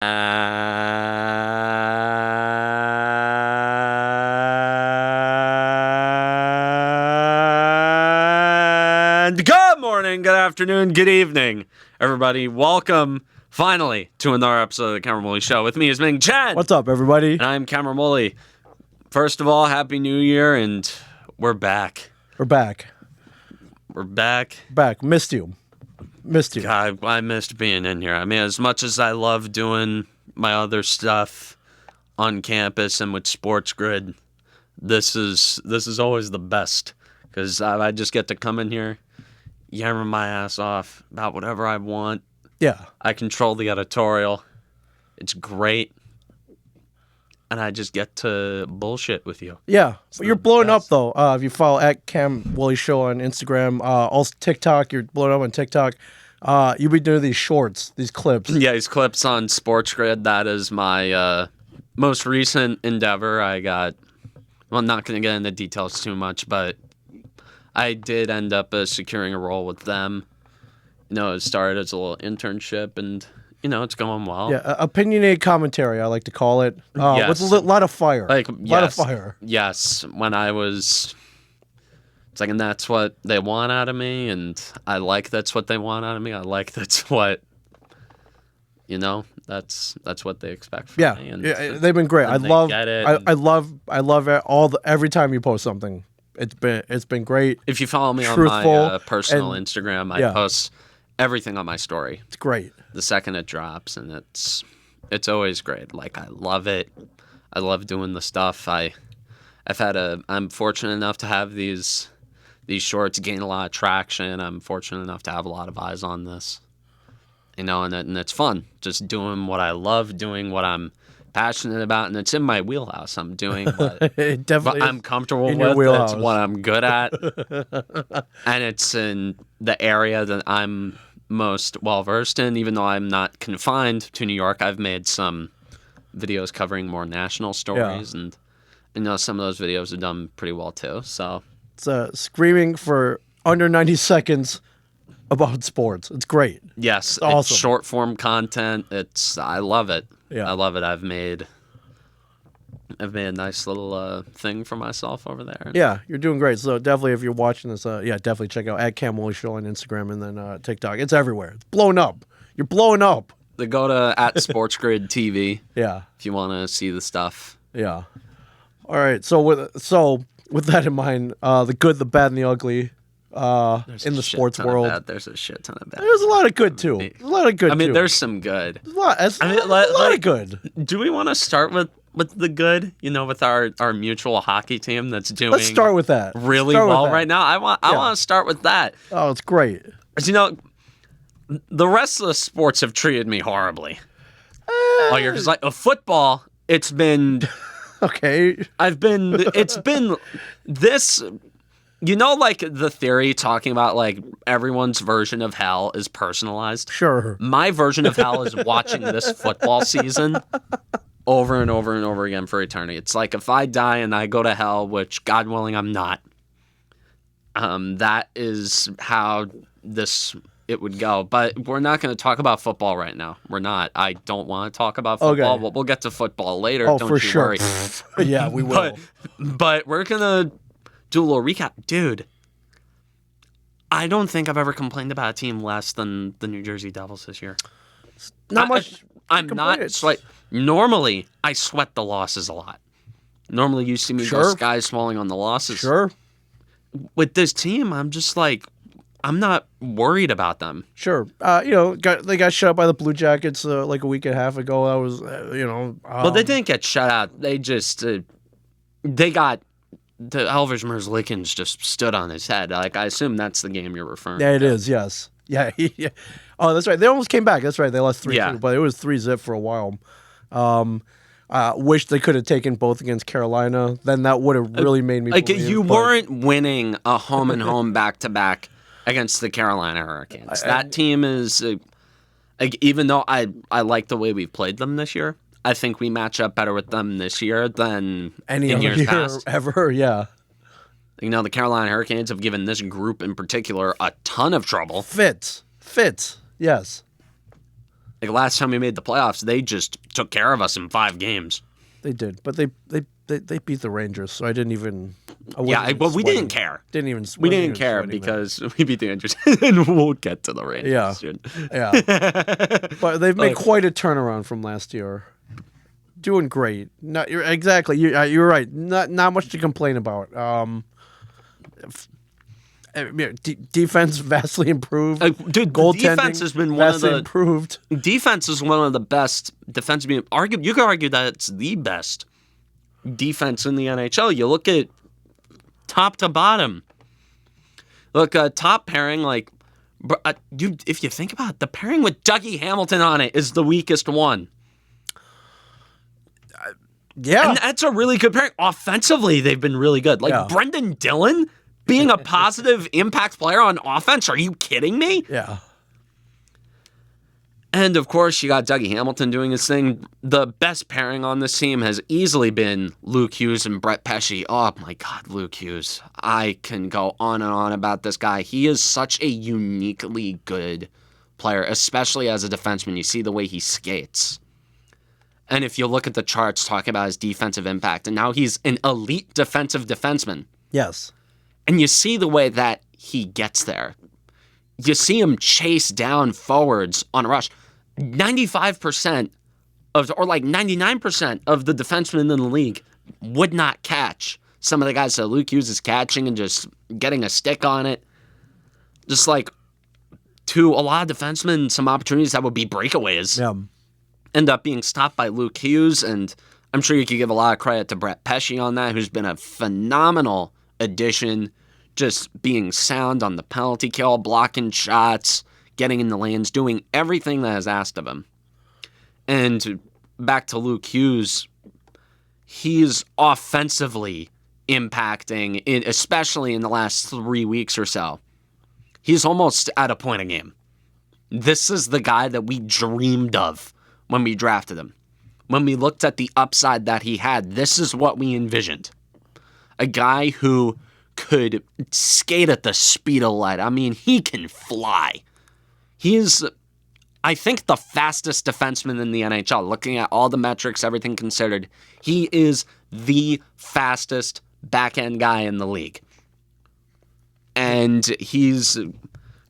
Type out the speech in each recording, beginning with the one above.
And good morning, good afternoon, good evening, everybody. Welcome, finally, to another episode of the Cameron Moley Show. With me is Ming Chen. What's up, everybody? And I'm Cameron Moley. First of all, Happy New Year, and we're back. We're back. We're back. Back. Missed you. God, I missed being in here. I mean, as much as I love doing my other stuff on campus and with Sports Grid, this is always the best because I just get to come in here, yammer my ass off about whatever I want. Yeah. I control the editorial. It's great. And I just get to bullshit with you. Yeah. But you're blowing up, though. If you follow at Cam Woolley Show on Instagram, also TikTok, you're blowing up on TikTok. You'll be doing these shorts, these clips. Yeah, these clips on Sports Grid. That is my most recent endeavor. I'm not going to get into details too much, but I did end up securing a role with them. You know, it started as a little internship, and it's going well. Yeah, opinionated commentary, I like to call it. Yes. With a lot of fire. Lot of fire. Yes, when I was... It's like, and that's what they want out of me, and I like that's what they want out of me. I like that's what... that's what they expect from me. And they've been great. I love it. Every time you post something. It's been great. If you follow me truthful, on my personal Instagram, I post everything on my story. It's great. The second it drops, and it's always great. Like, I love it. I love doing the stuff. I'm fortunate enough to have these shorts gain a lot of traction. I'm fortunate enough to have a lot of eyes on this. And it's fun. Just doing what I love, doing what I'm passionate about, and it's in my wheelhouse. I'm doing what I'm comfortable with. It's what I'm good at. And it's in the area that I'm most well-versed in. Even though I'm not confined to New York, I've made some videos covering more national stories, and some of those videos have done pretty well too. So it's screaming for under 90 seconds about sports. It's great. Yes, it's awesome. It's short-form content. I love it. Yeah. I love it. I've made a nice little thing for myself over there. Yeah, you're doing great. So definitely, if you're watching this, definitely check out at Cam Woolley Show on Instagram and then TikTok. It's everywhere. It's blowing up. You're blowing up. They go to at Sports Grid TV. Yeah. If you want to see the stuff. Yeah. All right. So with that in mind, the good, the bad, and the ugly. In the sports world, there's a shit ton of bad. There's a lot of good too. There's some good. A lot of good. Do we want to start with the good? With our mutual hockey team that's doing. Let's start with that. Really well right now. I want to start with that. Oh, it's great. The rest of the sports have treated me horribly. You're just like football. It's been okay. It's been this. Like the theory talking about like everyone's version of hell is personalized? Sure. My version of hell is watching this football season over and over and over again for eternity. It's like if I die and I go to hell, which God willing I'm not, that is how it would go. But we're not going to talk about football right now. We're not. I don't want to talk about football. Okay. We'll get to football later. Oh, don't for you sure. worry. Yeah, we will. But we're going to do a little recap. Dude, I don't think I've ever complained about a team less than the New Jersey Devils this year. Not much. I'm not sweat. Normally, I sweat the losses a lot. Normally, you see me go sky swelling on the losses. Sure. With this team, I'm just like, I'm not worried about them. Sure. They got shut out by the Blue Jackets like a week and a half ago. That was, well, they didn't get shut out. They just, they got... The Elvis Merzlikins just stood on his head. Like, I assume that's the game you're referring to. Yeah, it is, yes. Yeah. Oh, that's right. They almost came back. That's right. They lost 3-2, but it was 3-0 for a while. Wish they could have taken both against Carolina. Then that would have really made me believe. You weren't winning a home and home back-to-back against the Carolina Hurricanes. That team is, even though I like the way we've played them this year, I think we match up better with them this year than any in years year past. Ever, yeah. The Carolina Hurricanes have given this group in particular a ton of trouble. Fits, yes. Like last time we made the playoffs, they just took care of us in 5 games. They did, but they beat the Rangers, so I didn't even. But we didn't care. We didn't care because we beat the Rangers, and we'll get to the Rangers soon. Yeah. But they've made quite a turnaround from last year. Doing great. You're right. Not much to complain about. Defense vastly improved. Dude, goaltending defense has been improved. Defense is one of the best defensive. You could argue that it's the best defense in the NHL. You look at top to bottom. Look, top pairing, like, if you think about it, the pairing with Dougie Hamilton on it is the weakest one. Yeah. And that's a really good pairing. Offensively, they've been really good. Like, Brendan Dillon being a positive impact player on offense. Are you kidding me? Yeah. And, of course, you got Dougie Hamilton doing his thing. The best pairing on this team has easily been Luke Hughes and Brett Pesce. Oh, my God, Luke Hughes. I can go on and on about this guy. He is such a uniquely good player, especially as a defenseman. You see the way he skates. And if you look at the charts talking about his defensive impact, and now he's an elite defensive defenseman. Yes. And you see the way that he gets there. You see him chase down forwards on a rush. 95% or like 99% of the defensemen in the league would not catch some of the guys that Luke Hughes is catching and just getting a stick on it. Just like to a lot of defensemen, some opportunities that would be breakaways end up being stopped by Luke Hughes. And I'm sure you could give a lot of credit to Brett Pesce on that, who's been a phenomenal addition. Just being sound on the penalty kill, blocking shots, getting in the lanes, doing everything that is asked of him. And back to Luke Hughes, he's offensively impacting, especially in the last 3 weeks or so. He's almost at a point a game. This is the guy that we dreamed of when we drafted him. When we looked at the upside that he had, this is what we envisioned. A guy who could skate at the speed of light. I mean, he can fly. He's, I think, the fastest defenseman in the NHL. Looking at all the metrics, everything considered, he is the fastest back-end guy in the league. And he's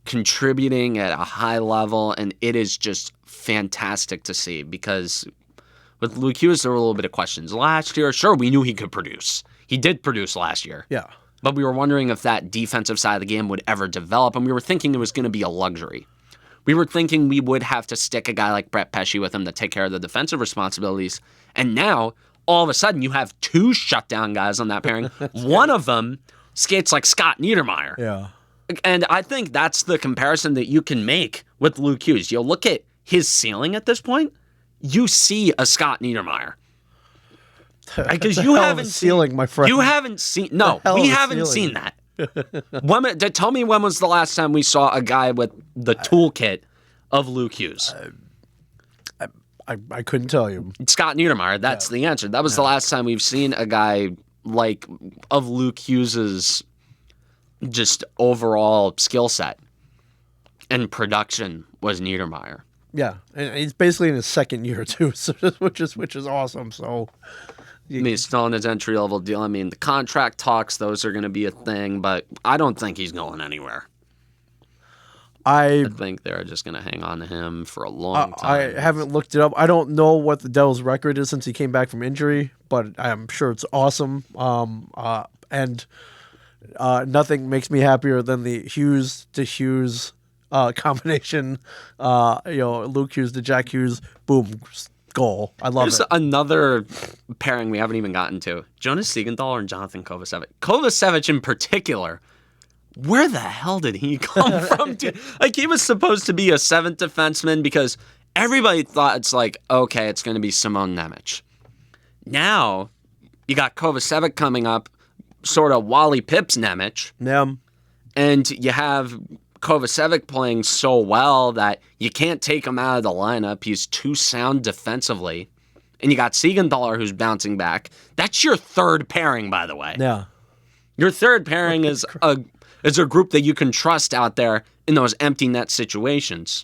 contributing at a high level, and it is just fantastic to see because with Luke Hughes, there were a little bit of questions. Last year, sure, we knew he could produce. He did produce last year. Yeah. But we were wondering if that defensive side of the game would ever develop, and we were thinking it was going to be a luxury. We were thinking we would have to stick a guy like Brett Pesce with him to take care of the defensive responsibilities. And now, all of a sudden, you have 2 shutdown guys on that pairing. One of them skates like Scott Niedermayer. Yeah. And I think that's the comparison that you can make with Luke Hughes. You'll look at his ceiling at this point, you see a Scott Niedermayer. Because you haven't ceiling, my friend. You haven't seen. No, we haven't seen that. Tell me when was the last time we saw a guy with the toolkit of Luke Hughes? I couldn't tell you. Scott Niedermayer. That's the answer. That was the last time we've seen a guy like of Luke Hughes's just overall skill set and production was Niedermayer. Yeah, and he's basically in his second year too, so which is awesome. So. I mean, he's still in his entry-level deal. I mean, the contract talks, those are going to be a thing, but I don't think he's going anywhere. I think they're just going to hang on to him for a long time. I haven't looked it up. I don't know what the Devils' record is since he came back from injury, but I'm sure it's awesome. And nothing makes me happier than the Hughes to Hughes combination. Luke Hughes to Jack Hughes, boom, goal. I love it. There's another pairing we haven't even gotten to. Jonas Siegenthaler and Jonathan Kovacevic. Kovacevic in particular, where the hell did he come from? Like, he was supposed to be a 7th defenseman because everybody thought it's like, okay, it's going to be Simon Nemec. Now, you got Kovacevic coming up, sort of Wally Pips Nemec. Yeah. And you have Kovacevic playing so well that you can't take him out of the lineup. He's too sound defensively. And you got Siegenthaler who's bouncing back. That's your third pairing, by the way. Yeah. Your third pairing is a group that you can trust out there in those empty net situations.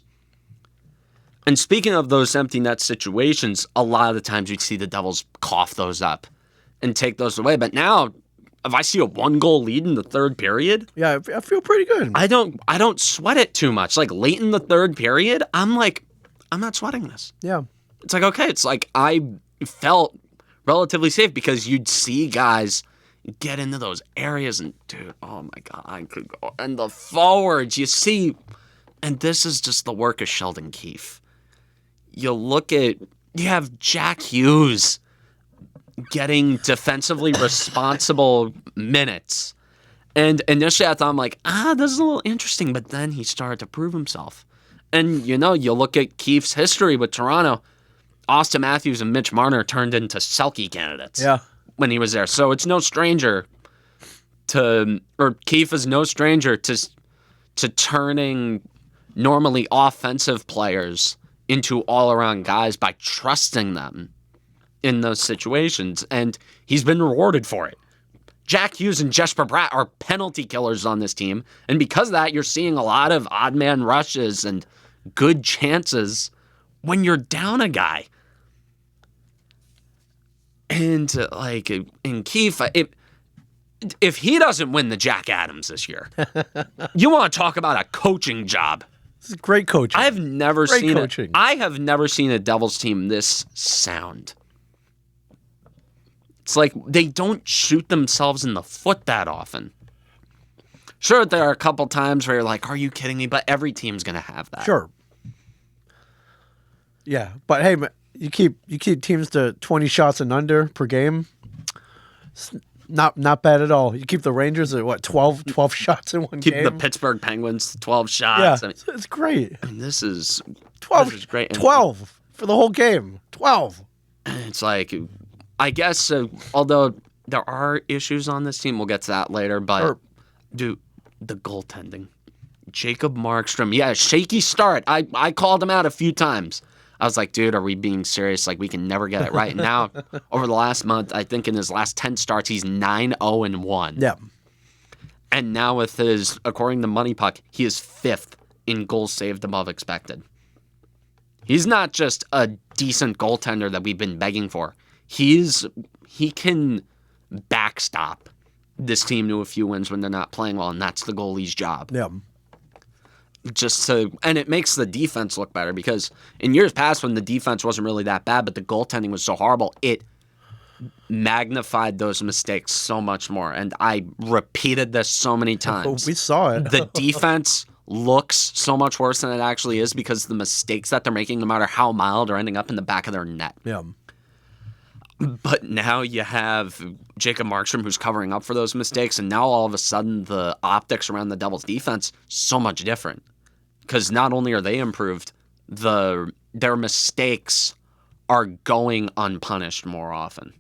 And speaking of those empty net situations, a lot of the times you'd see the Devils cough those up and take those away. But now, if I see a 1-goal lead in the third period, Yeah, I feel pretty good. I don't sweat it too much. Like late in the third period, I'm like, I'm not sweating this. Yeah. It's like, okay, it's like I felt relatively safe because you'd see guys get into those areas and dude, oh my God, I could go. And the forwards, you see, and this is just the work of Sheldon Keefe. You have Jack Hughes getting defensively responsible minutes. And initially I thought, I'm like, this is a little interesting, but then he started to prove himself. And, you look at Keefe's history with Toronto, Austin Matthews and Mitch Marner turned into Selke candidates when he was there. So it's no stranger Keefe is no stranger to turning normally offensive players into all-around guys by trusting them in those situations, and he's been rewarded for it. Jack Hughes and Jesper Bratt are penalty killers on this team, and because of that, you're seeing a lot of odd man rushes and good chances when you're down a guy. And in Keefe, if he doesn't win the Jack Adams this year, you want to talk about a coaching job. This is great coaching. I have never seen a Devils team this sound. It's like they don't shoot themselves in the foot that often. Sure, there are a couple times where you're like, are you kidding me? But every team's going to have that. Sure. Yeah, but hey, you keep teams to 20 shots and under per game. It's not bad at all. You keep the Rangers at what, 12 shots in one game? Keep the Pittsburgh Penguins 12 shots. Yeah, it's great. I mean, this is 12. This is great. 12 for the whole game. 12. It's like, I guess, although there are issues on this team, we'll get to that later, but dude, the goaltending. Jacob Markstrom, shaky start. I called him out a few times. I was like, dude, are we being serious? Like, we can never get it right. And now, over the last month, I think in his last 10 starts, he's 9-0-1. Yeah. And now with his, according to Money Puck, he is 5th in goals saved above expected. He's not just a decent goaltender that we've been begging for. He can backstop this team to a few wins when they're not playing well, and that's the goalie's job. Yeah. And it makes the defense look better because in years past when the defense wasn't really that bad, but the goaltending was so horrible, it magnified those mistakes so much more. And I repeated this so many times. We saw it. The defense looks so much worse than it actually is because the mistakes that they're making, no matter how mild, are ending up in the back of their net. Yeah. But now you have Jacob Markstrom who's covering up for those mistakes, and now all of a sudden the optics around the Devils' defense so much different. Because not only are they improved, their mistakes are going unpunished more often.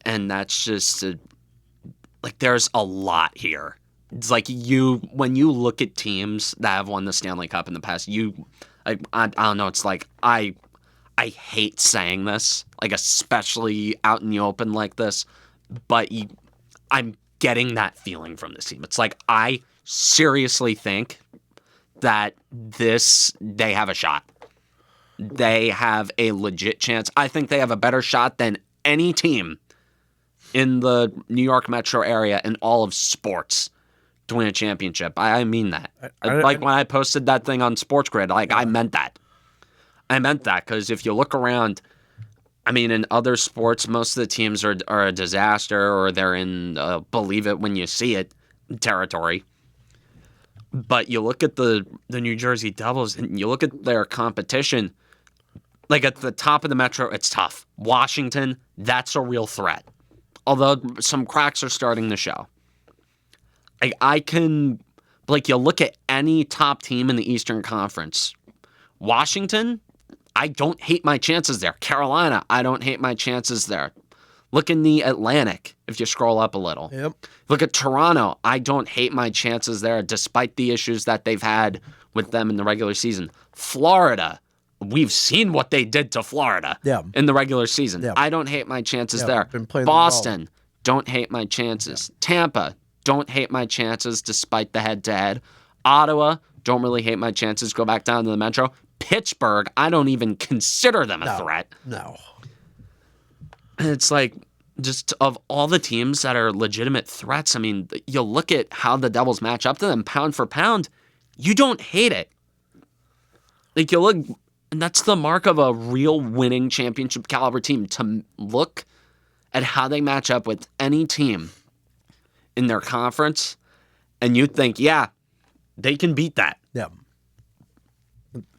And that's just, there's a lot here. It's like when you look at teams that have won the Stanley Cup in the past, I don't know, it's like, I hate saying this, like especially out in the open like this, but I'm getting that feeling from this team. It's like, I seriously think that they have a shot. They have a legit chance. I think they have a better shot than any team in the New York metro area in all of sports to win a championship. I mean that. When I posted that thing on Sports Grid, I meant that. I meant that because if you look around, I mean, in other sports, most of the teams are a disaster or they're in believe it when you see it territory. But you look at the New Jersey Devils and you look at their competition, like at the top of the metro, it's tough. Washington, that's a real threat. Although some cracks are starting to show. You look at any top team in the Eastern Conference. Washington, I don't hate my chances there. Carolina, I don't hate my chances there. Look in the Atlantic, if you scroll up a little. Yep. Look at Toronto. I don't hate my chances there, despite the issues that they've had with them in the regular season. Florida, we've seen what they did to Florida in the regular season. Yeah. I don't hate my chances there. Been playing Boston, don't hate my chances. Tampa, don't hate my chances despite the head-to-head. Ottawa, Don't really hate my chances. Go back down to the Metro. Pittsburgh, I don't even consider them a threat. No. And it's like, just of all the teams that are legitimate threats, I mean, you look at how the Devils match up to them pound for pound, you don't hate it. Like, you look, and that's the mark of a real winning championship caliber team, to look at how they match up with any team in their conference, and you think, yeah, they can beat that. Yeah.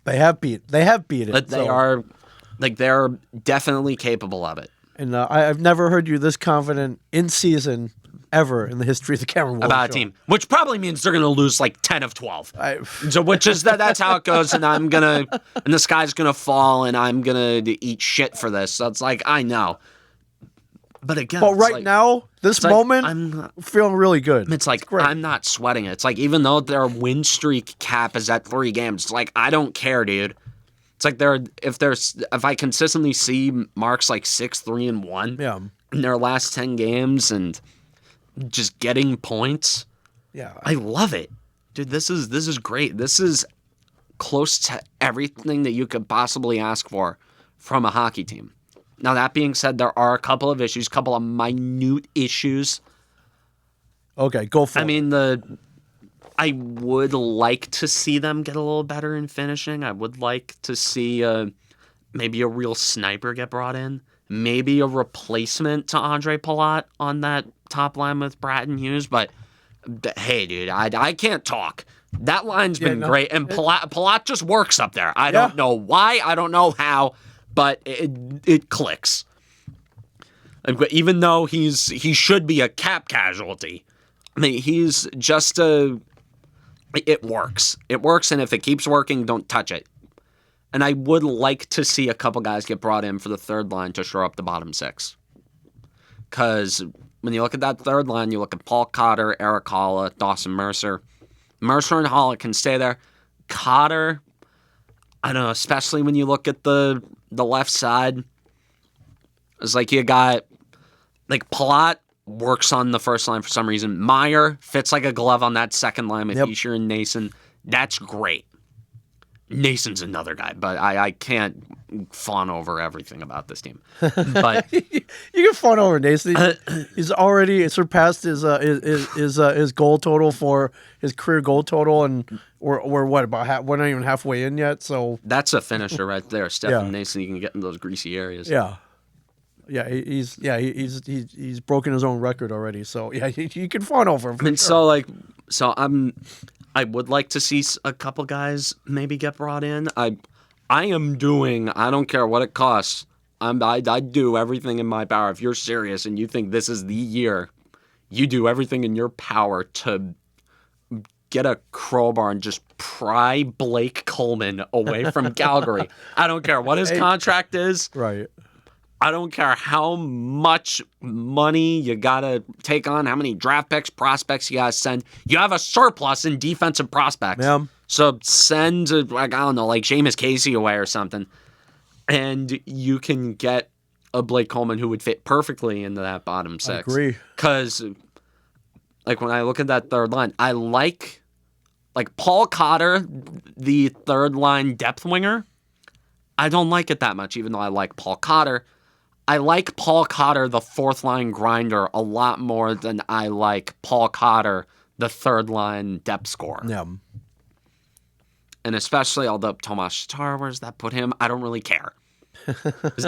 They have beat it. But they're definitely capable of it. And I've never heard you this confident in season ever in the history of the Cameron Wolf About Show. a team, which probably means they're going to lose like 10 of 12. So which is that's how it goes, and the sky's going to fall, and I'm going to eat shit for this. So it's like, I know. But again, but right now, this moment, I'm feeling really good. It's like, I'm not sweating it. It's like, even though their win streak cap is at 3 games, it's like, I don't care, dude. It's like, if I consistently see marks like 6-3-1 in their last 10 games and just getting points, I love it, dude. This is great. This is close to everything that you could possibly ask for from a hockey team. Now, that being said, there are a couple of issues, couple of minute issues. Okay, go for it. I mean, I would like to see them get a little better in finishing. I would like to see maybe a real sniper get brought in. Maybe a replacement to Andre Palat on that top line with Bratton Hughes. But, hey, dude, I can't talk. That line's been great. And Palat just works up there. I don't know why. I don't know how. But it clicks. Even though he should be a cap casualty, I mean, he's just it works. It works, and if it keeps working, don't touch it. And I would like to see a couple guys get brought in for the third line to shore up the bottom 6. Because when you look at that third line, you look at Paul Cotter, Eric Holla, Dawson Mercer. Mercer and Holla can stay there. Cotter, I don't know, especially when you look at the left side, it's like you got, like, Palat works on the first line for some reason. Meyer fits like a glove on that second line with Isher and Nason. That's great. Nason's another guy, but I can't fawn over everything about this team. But you can fawn over Nason. He's already surpassed his goal total for his career goal total, and we're what, about we're not even halfway in yet. So that's a finisher right there, Stefan Nason. You can get in those greasy areas. He's broken his own record already. So you can fawn over him. I mean, sure. I would like to see a couple guys maybe get brought in. I don't care what it costs. I do everything in my power. If you're serious and you think this is the year, you do everything in your power to get a crowbar and just pry Blake Coleman away from Calgary. I don't care what his contract is. Right. I don't care how much money you got to take on, how many draft picks, prospects you got to send. You have a surplus in defensive prospects. Yeah. So send, like Seamus Casey away or something. And you can get a Blake Coleman who would fit perfectly into that bottom 6. I agree. Because, like, when I look at that third line, I like Paul Cotter, the third line depth winger. I don't like it that much, even though I like Paul Cotter. I like Paul Cotter, the fourth line grinder, a lot more than I like Paul Cotter, the third line depth scorer. Yeah. And especially, although Tomas Tatar, where's that put him? I don't really care.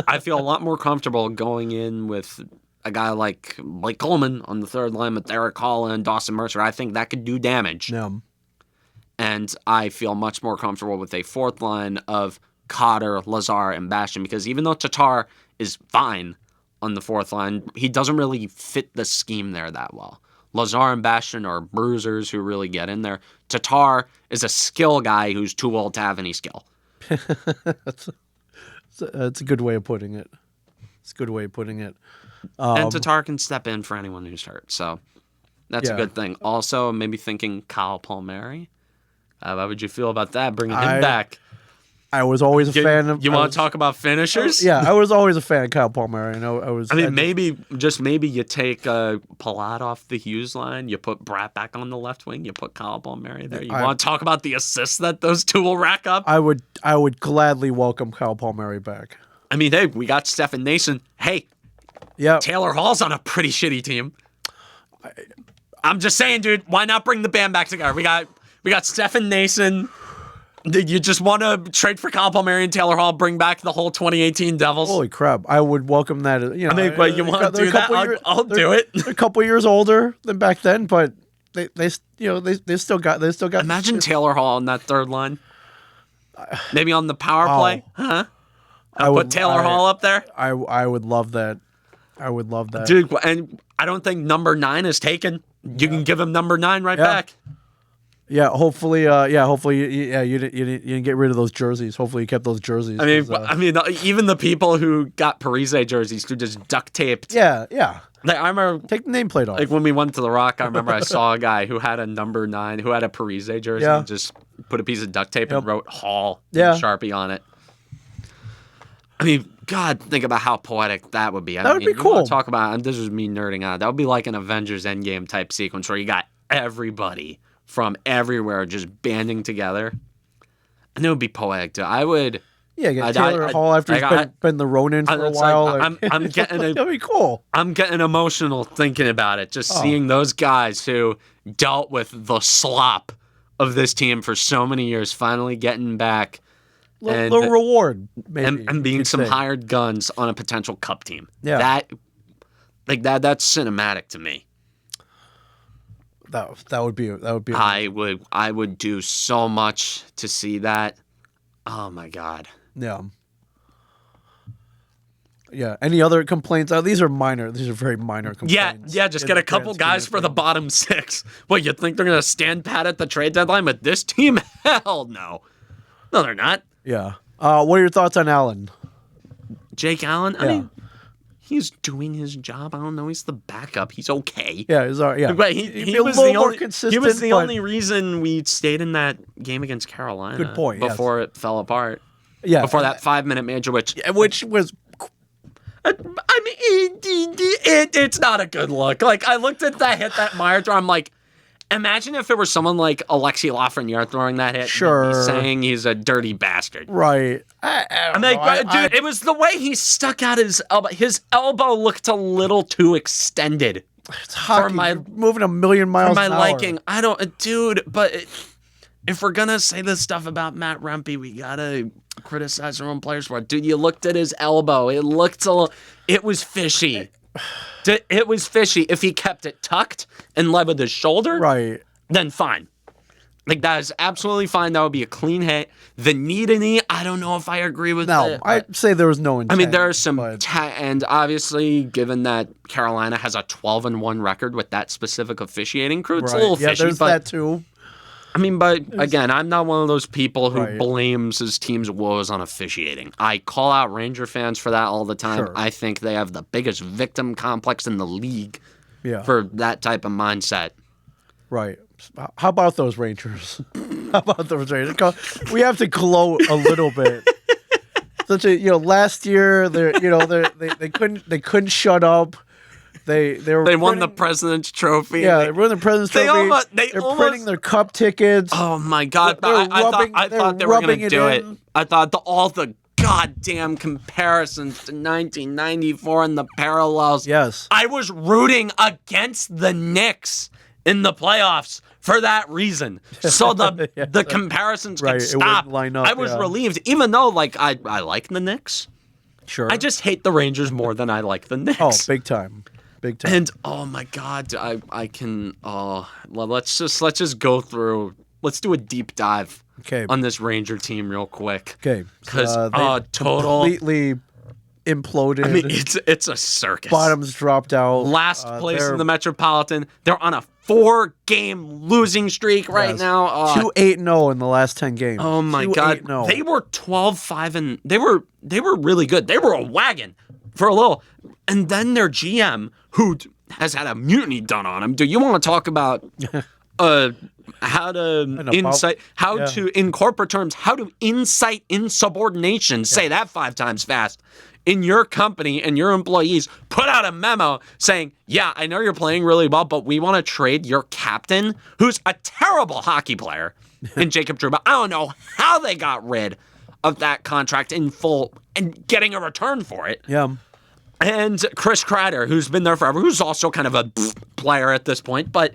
I feel a lot more comfortable going in with a guy like Blake Coleman on the third line with Eric Holla and Dawson Mercer. I think that could do damage. Yeah. And I feel much more comfortable with a fourth line of Cotter, Lazar, and Bastian, because even though Tatar is fine on the fourth line, he doesn't really fit the scheme there that well. Lazar and Bastian are bruisers who really get in there. Tatar is a skill guy who's too old to have any skill. That's a good way of putting it. It's a good way of putting it. And Tatar can step in for anyone who's hurt, so that's a good thing. Also, maybe thinking Kyle Palmieri. How would you feel about that, bringing him back? I was always a fan of. You want to talk about finishers? Yeah, I was always a fan of Kyle Palmieri. I mean, maybe you take Palat off the Hughes line. You put Bratt back on the left wing. You put Kyle Palmieri there. You want to talk about the assists that those two will rack up? I would gladly welcome Kyle Palmieri back. I mean, hey, we got Stephen Nason. Hey, yeah, Taylor Hall's on a pretty shitty team. I'm just saying, dude. Why not bring the band back together? We got Stephen Nason. You just want to trade for Kyle Palmieri and Taylor Hall, bring back the whole 2018 Devils? Holy crap! I would welcome that. You know, I mean, but you want to do that? I'll do it. They're a couple years older than back then, but they still got. Imagine Taylor Hall on that third line. Maybe on the power play, huh? I would put Taylor Hall up there. I would love that. I would love that, dude. And I don't think number 9 is taken. You can give him number 9 right back. Yeah, hopefully, you didn't get rid of those jerseys. Hopefully, you kept those jerseys. I mean, even the people who got Parise jerseys who just duct taped. Yeah. Like, I remember take the nameplate off. Like when we went to the Rock, I remember I saw a guy who had a number 9, who had a Parise jersey, and just put a piece of duct tape and wrote Hall in Sharpie on it. I mean, God, think about how poetic that would be. That would be cool. Talk about, this is me nerding out. That would be like an Avengers Endgame type sequence where you got everybody from everywhere just banding together. And it would be poetic too. I would. Yeah, get Taylor Hall after he's been the Ronin for a while. Like, I'm getting that'd be cool. I'm getting emotional thinking about it. Just seeing those guys who dealt with the slop of this team for so many years finally getting back. The reward, maybe, and being some hired guns on a potential cup team. Yeah. That's cinematic to me. That would be I would do so much to see that. Oh my God. Yeah. Yeah. Any other complaints? These are minor. These are very minor complaints. Yeah. Just get a couple guys for the bottom 6. What, you think they're gonna stand pat at the trade deadline with this team? Hell no. No, they're not. Yeah. What are your thoughts on Allen? Jake Allen? I mean, he's doing his job. I don't know. He's the backup. He's okay. Yeah, he's all right. Yeah. But he was the only consistent. He was the only reason we stayed in that game against Carolina. Good point. Before it fell apart. Yeah. Before that 5-minute major, which was. I mean, it's not a good look. Like, I looked at that hit that Meyer throw. I'm like, imagine if it were someone like Alexi Lafreniere throwing that hit. Sure. Saying he's a dirty bastard. Right. Dude, it was the way he stuck out his elbow. His elbow looked a little too extended. It's hockey. You're moving 1,000,000 miles for my an hour. liking. I don't, dude, but if we're going to say this stuff about Matt Rempe, we got to criticize our own players for it. Dude, you looked at his elbow. It was fishy. It was fishy. If he kept it tucked and led with his shoulder, right, then fine. Like, that is absolutely fine. That would be a clean hit. The knee to knee, I don't know if I agree with that. No, I'd say there was no intent. I mean, there are some, and obviously, given that Carolina has a 12-1 record with that specific officiating crew, it's a little fishy. There's that too. I mean, but again, I'm not one of those people who blames his team's woes on officiating. I call out Ranger fans for that all the time. Sure. I think they have the biggest victim complex in the league for that type of mindset. Right. How about those Rangers? How about those Rangers? We have to gloat a little bit. Last year they couldn't shut up. They won the President's Trophy. Yeah, they won the President's Trophy. They're printing their cup tickets. Oh my God! I thought they were going to do it. I thought all the goddamn comparisons to 1994 and the parallels. Yes, I was rooting against the Knicks in the playoffs for that reason. So the comparisons could stop. Line up, I was relieved, even though I like the Knicks. Sure, I just hate the Rangers more than I like the Knicks. Oh, big time. Big time. And oh my God, I can. Let's just go through. Let's do a deep dive on this Ranger team real quick. Okay, because total completely imploded. I mean, it's a circus. Bottoms dropped out. Last place in the Metropolitan. They're on a 4-game losing streak right now. 2-8-0 in the last 10 games. Oh my God, they were 12-5 and they were really good. They were a wagon for a little, and then their GM, who has had a mutiny done on him. Do you want to talk about how to know, incite, how yeah. to, in corporate terms, how to incite insubordination. Say that 5 times fast. In your company and your employees, put out a memo saying, yeah, I know you're playing really well, but we want to trade your captain, who's a terrible hockey player, in Jacob Trouba. I don't know how they got rid of that contract in full and getting a return for it. Yeah. And Chris Kreider, who's been there forever, who's also kind of a player at this point, but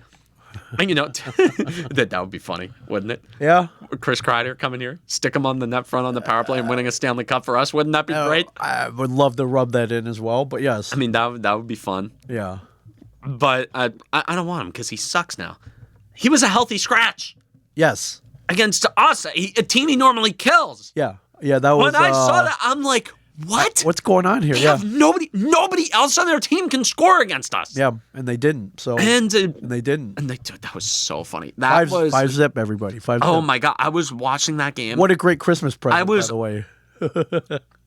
you know, that would be funny, wouldn't it? Yeah. Chris Kreider coming here, stick him on the net front on the power play and winning a Stanley Cup for us. Wouldn't that be great? I would love to rub that in as well, but yes. I mean, that would be fun. Yeah. But I don't want him because he sucks now. He was a healthy scratch Yes. against us, a team he normally kills. Yeah. Yeah, that was... When I saw that, I'm like, what? What's going on here? They Yeah. have nobody else on their team can score against us. Yeah, and they didn't. So And they didn't. that was so funny. That was 5-zip, everybody. 5-zip. Oh my god! I was watching that game. What a great Christmas present, was- by the way.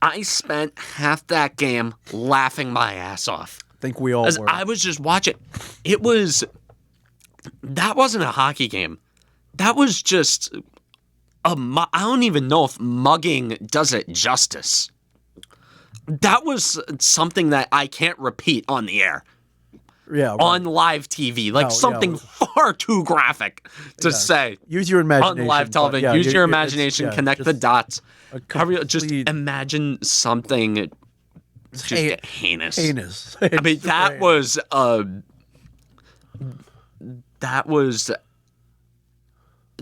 I spent half that game laughing my ass off. I think we all As were. I was just watching. That wasn't a hockey game. That was just I don't even know if mugging does it justice. That was something that I can't repeat on the air, Yeah. right. on live TV. Like something far too graphic to say Use your on imagination. live television. but yeah, Use your it's- imagination, yeah, connect the just dots. a Just complete imagine something just heinous. heinous. I mean, that was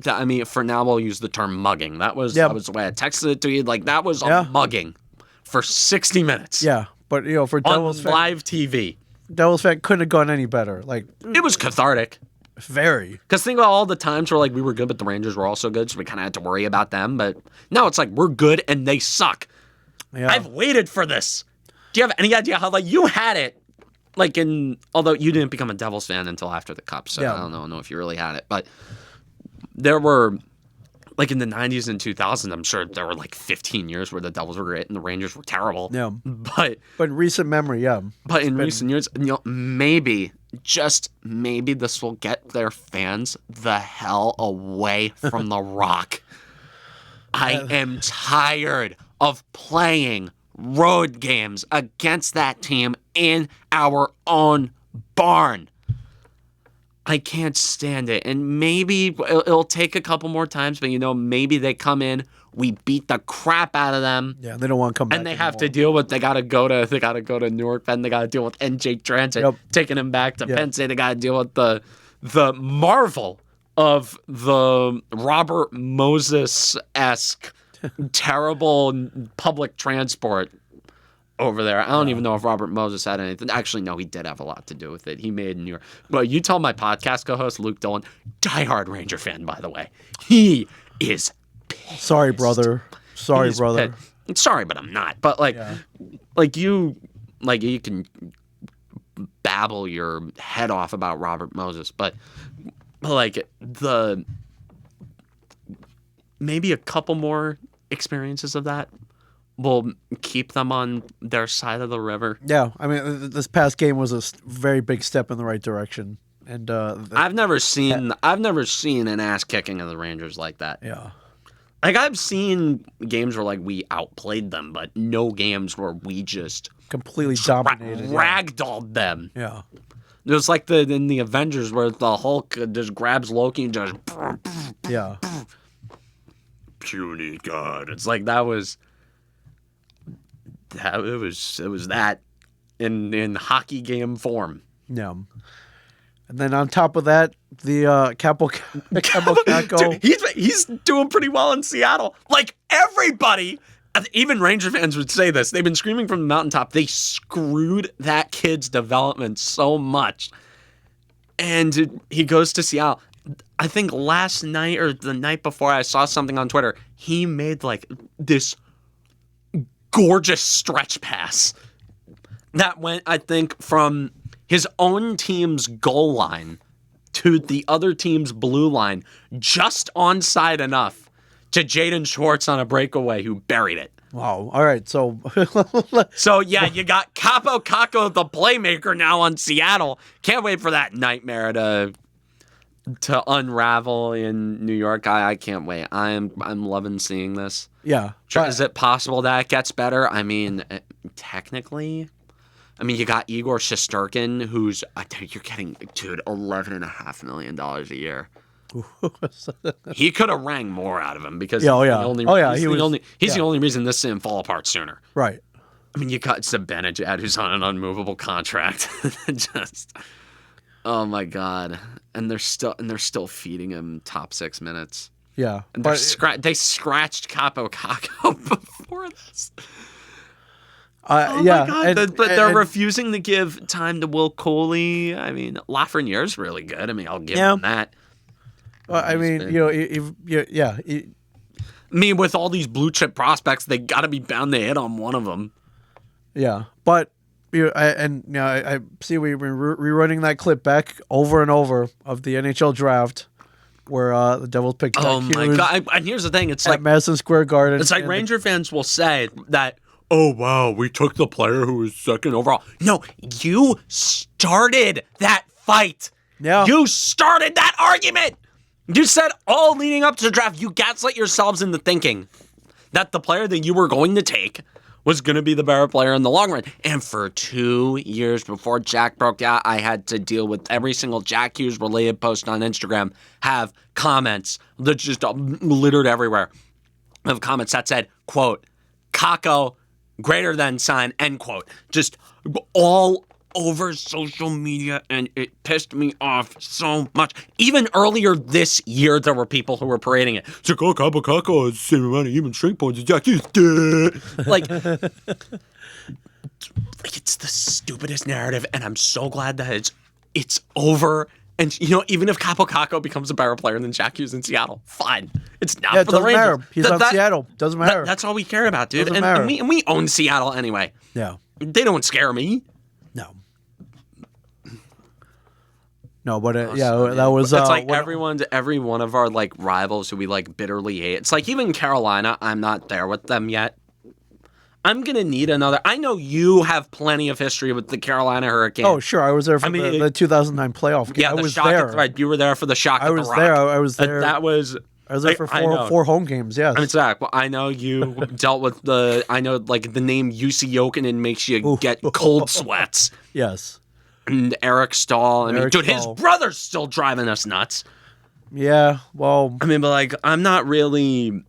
I mean, for now we'll use the term mugging. That was the way I texted it to you. Like that was a mugging for 60 minutes. Yeah, but you know, for on Devils fan, live TV. Devils fan couldn't have gone any better. Like It was cathartic. very. Because think about all the times where like we were good, but the Rangers were also good, so we kind of had to worry about them. But now it's like we're good and they suck. Yeah. I've waited for this. Do you have any idea how like you had it? Like although you didn't become a Devils fan until after the Cup, so I don't know if you really had it. But there were, like in the 90s and 2000s, I'm sure there were like 15 years where the Devils were great and the Rangers were terrible. Yeah. But in recent memory, yeah. in recent years, maybe, just maybe this will get their fans the hell away from the Rock. I am tired of playing road games against that team in our own barn. I can't stand it. And maybe it'll take a couple more times, but maybe they come in, we beat the crap out of them. Yeah, they don't want to come back. And they have to deal with they gotta go to Newark, then they gotta deal with NJ Transit, taking them back to Penn State. They gotta deal with the marvel of the Robert Moses-esque terrible public transport over there. I don't even know if Robert Moses had anything. Actually, no, he did have a lot to do with it. He made New York. But you tell my podcast co-host, Luke Dolan, diehard Ranger fan, by the way. He is pissed. Sorry, brother. Sorry, brother. Pissed. Sorry, but I'm not. But you can babble your head off about Robert Moses, but like maybe a couple more experiences of that will keep them on their side of the river. Yeah, I mean, this past game was a very big step in the right direction, and I've never seen an ass kicking of the Rangers like that. Yeah, like I've seen games where like we outplayed them, but no games where we just completely dominated, ragdolled them. Yeah, it was like in the Avengers where the Hulk just grabs Loki and just puny God. It's like it was that in hockey game form. Yeah. And then on top of that, the Capo Caco. He's doing pretty well in Seattle. Like everybody, even Ranger fans would say this. They've been screaming from the mountaintop. They screwed that kid's development so much. And he goes to Seattle. I think last night or the night before, I saw something on Twitter. He made like this gorgeous stretch pass that went, I think, from his own team's goal line to the other team's blue line, just onside enough to Jaden Schwartz on a breakaway who buried it. Wow. All right. So, yeah, you got Capo Caco, the playmaker, now on Seattle. Can't wait for that nightmare to to unravel in New York. I can't wait. I'm loving seeing this. Yeah. Is it possible that it gets better? I mean, technically. I mean, you got Igor Shesterkin, who's you're getting, dude, $11.5 million a year. He could have rang more out of him because Yeah, oh, he's yeah. the only, Oh, yeah, he's he the was- only he's the yeah. only reason this didn't fall apart sooner. Right. I mean, you got Zibanejad, who's on an unmovable contract. Just, oh my god, and they're still feeding him top 6 minutes. Yeah. And But they scratched Capo Caco before this. Oh yeah. my god! And, But they're and- refusing to give time to Will Coley. I mean, Lafreniere's really good. I mean, I'll give Yeah. him that. I He's mean, been- you know, I mean, with all these blue chip prospects, they got to be bound to hit on one of them. yeah. But I see we've been rerunning that clip back over and over of the NHL draft where the Devils picked Oh Jack my Hughes god! And here's the thing: it's at like Madison Square Garden. it's like and Ranger fans will say that. Oh wow, we took the player who was second overall. No, you started that fight. Yeah. You started that argument. You said all leading up to the draft, you gaslit yourselves into thinking that the player that you were going to take was going to be the better player in the long run. And for 2 years before Jack broke out, I had to deal with every single Jack Hughes related post on Instagram have comments that just littered everywhere of comments that said, quote, Kako greater than sign, end quote. Just all over social media, and it pissed me off so much. Even earlier this year, there were people who were parading it. It's like, oh, Capo Caco has the same amount of even strength points as Jack Hughes. Like, it's the stupidest narrative, and I'm so glad that it's over. And, you know, even if Capo Caco becomes a better player than Jack Hughes in Seattle, fine. It's not Yeah, it for the doesn't Rangers. matter. He's on Seattle. Doesn't matter. That's all we care about, dude. Doesn't And matter. we own Seattle anyway. Yeah. They don't scare me. No. No, but that was. It's like every one of our like rivals who we like bitterly hate. It's like even Carolina, I'm not there with them yet. I'm gonna need another. I know you have plenty of history with the Carolina Hurricanes. Oh, sure. I was there for the 2009 playoff game. Yeah, I the was shock. there. Right, you were there for the shock. I at was the there. Rock. I was there. That was. I was there for I know. four home games. Yes. I mean, Zach, well, I know you dealt with I know, like, the name Jussi Jokinen makes you get cold sweats. Yes. And Eric Stahl. I mean, Eric dude, Stahl. his brother's still driving us nuts. Yeah. Well. I mean, but, like, I'm not really...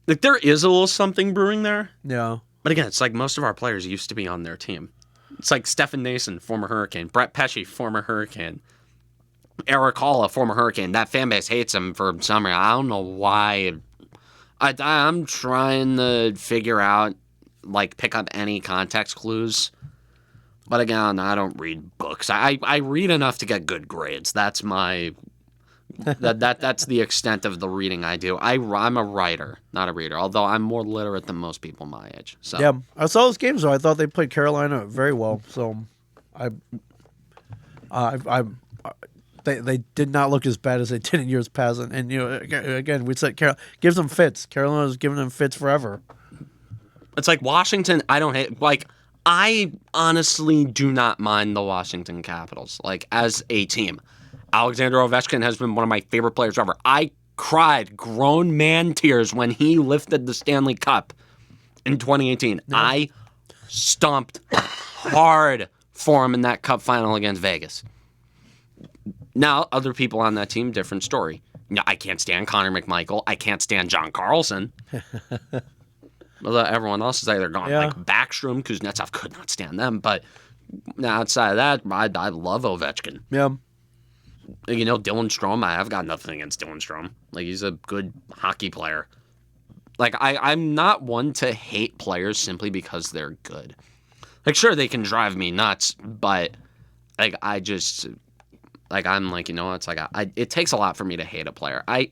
Like, there is a little something brewing there. Yeah. But again, it's like most of our players used to be on their team. It's like Stefan Nason, former Hurricane. Brett Pesce, former Hurricane. Eric Halla, former Hurricane. That fan base hates him for some reason. I don't know why. I'm trying to figure out, like, pick up any context clues. But again, I don't read books. I read enough to get good grades. That's my... that's the extent of the reading I do. I'm a writer, not a reader. Although I'm more literate than most people my age. So Yeah. I saw those games though. I thought they played Carolina very well. So, they did not look as bad as they did in years past. And you know, again, we said gives them fits. Carolina's giving them fits forever. it's like Washington. I don't hate. Like, I honestly do not mind the Washington Capitals. Like, as a team, Alexander Ovechkin has been one of my favorite players ever. I cried grown man tears when he lifted the Stanley Cup in 2018. Yeah. I stomped hard for him in that Cup final against Vegas. Now, other people on that team, different story. You know, I can't stand Connor McMichael. I can't stand John Carlson. Everyone else is either gone. Yeah. Like Backstrom, Kuznetsov, could not stand them. But outside of that, I love Ovechkin. Yeah. You know, Dylan Strome, I've got nothing against Dylan Strome. Like, he's a good hockey player. Like, I'm not one to hate players simply because they're good. Like, sure, they can drive me nuts, but, like, I just, like, I'm like, you know, it's like, it takes a lot for me to hate a player. I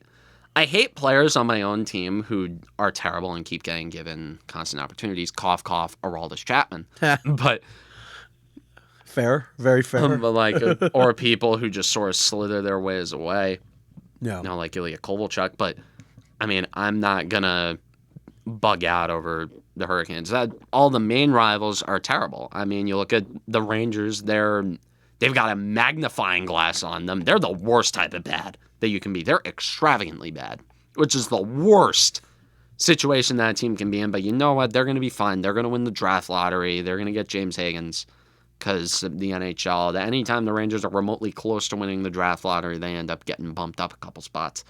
hate players on my own team who are terrible and keep getting given constant opportunities. Cough, cough, Aroldis Chapman. But... Fair, very fair. But like, or people who just sort of slither their ways away. Yeah. You know, like Ilya Kovalchuk. But, I mean, I'm not going to bug out over the Hurricanes. All the main rivals are terrible. I mean, you look at the Rangers, they're They've got a magnifying glass on them. They're the worst type of bad that you can be. They're extravagantly bad, which is the worst situation that a team can be in. But you know what? They're going to be fine. They're going to win the draft lottery. They're going to get James Higgins because the NHL, anytime the Rangers are remotely close to winning the draft lottery, they end up getting bumped up a couple spots.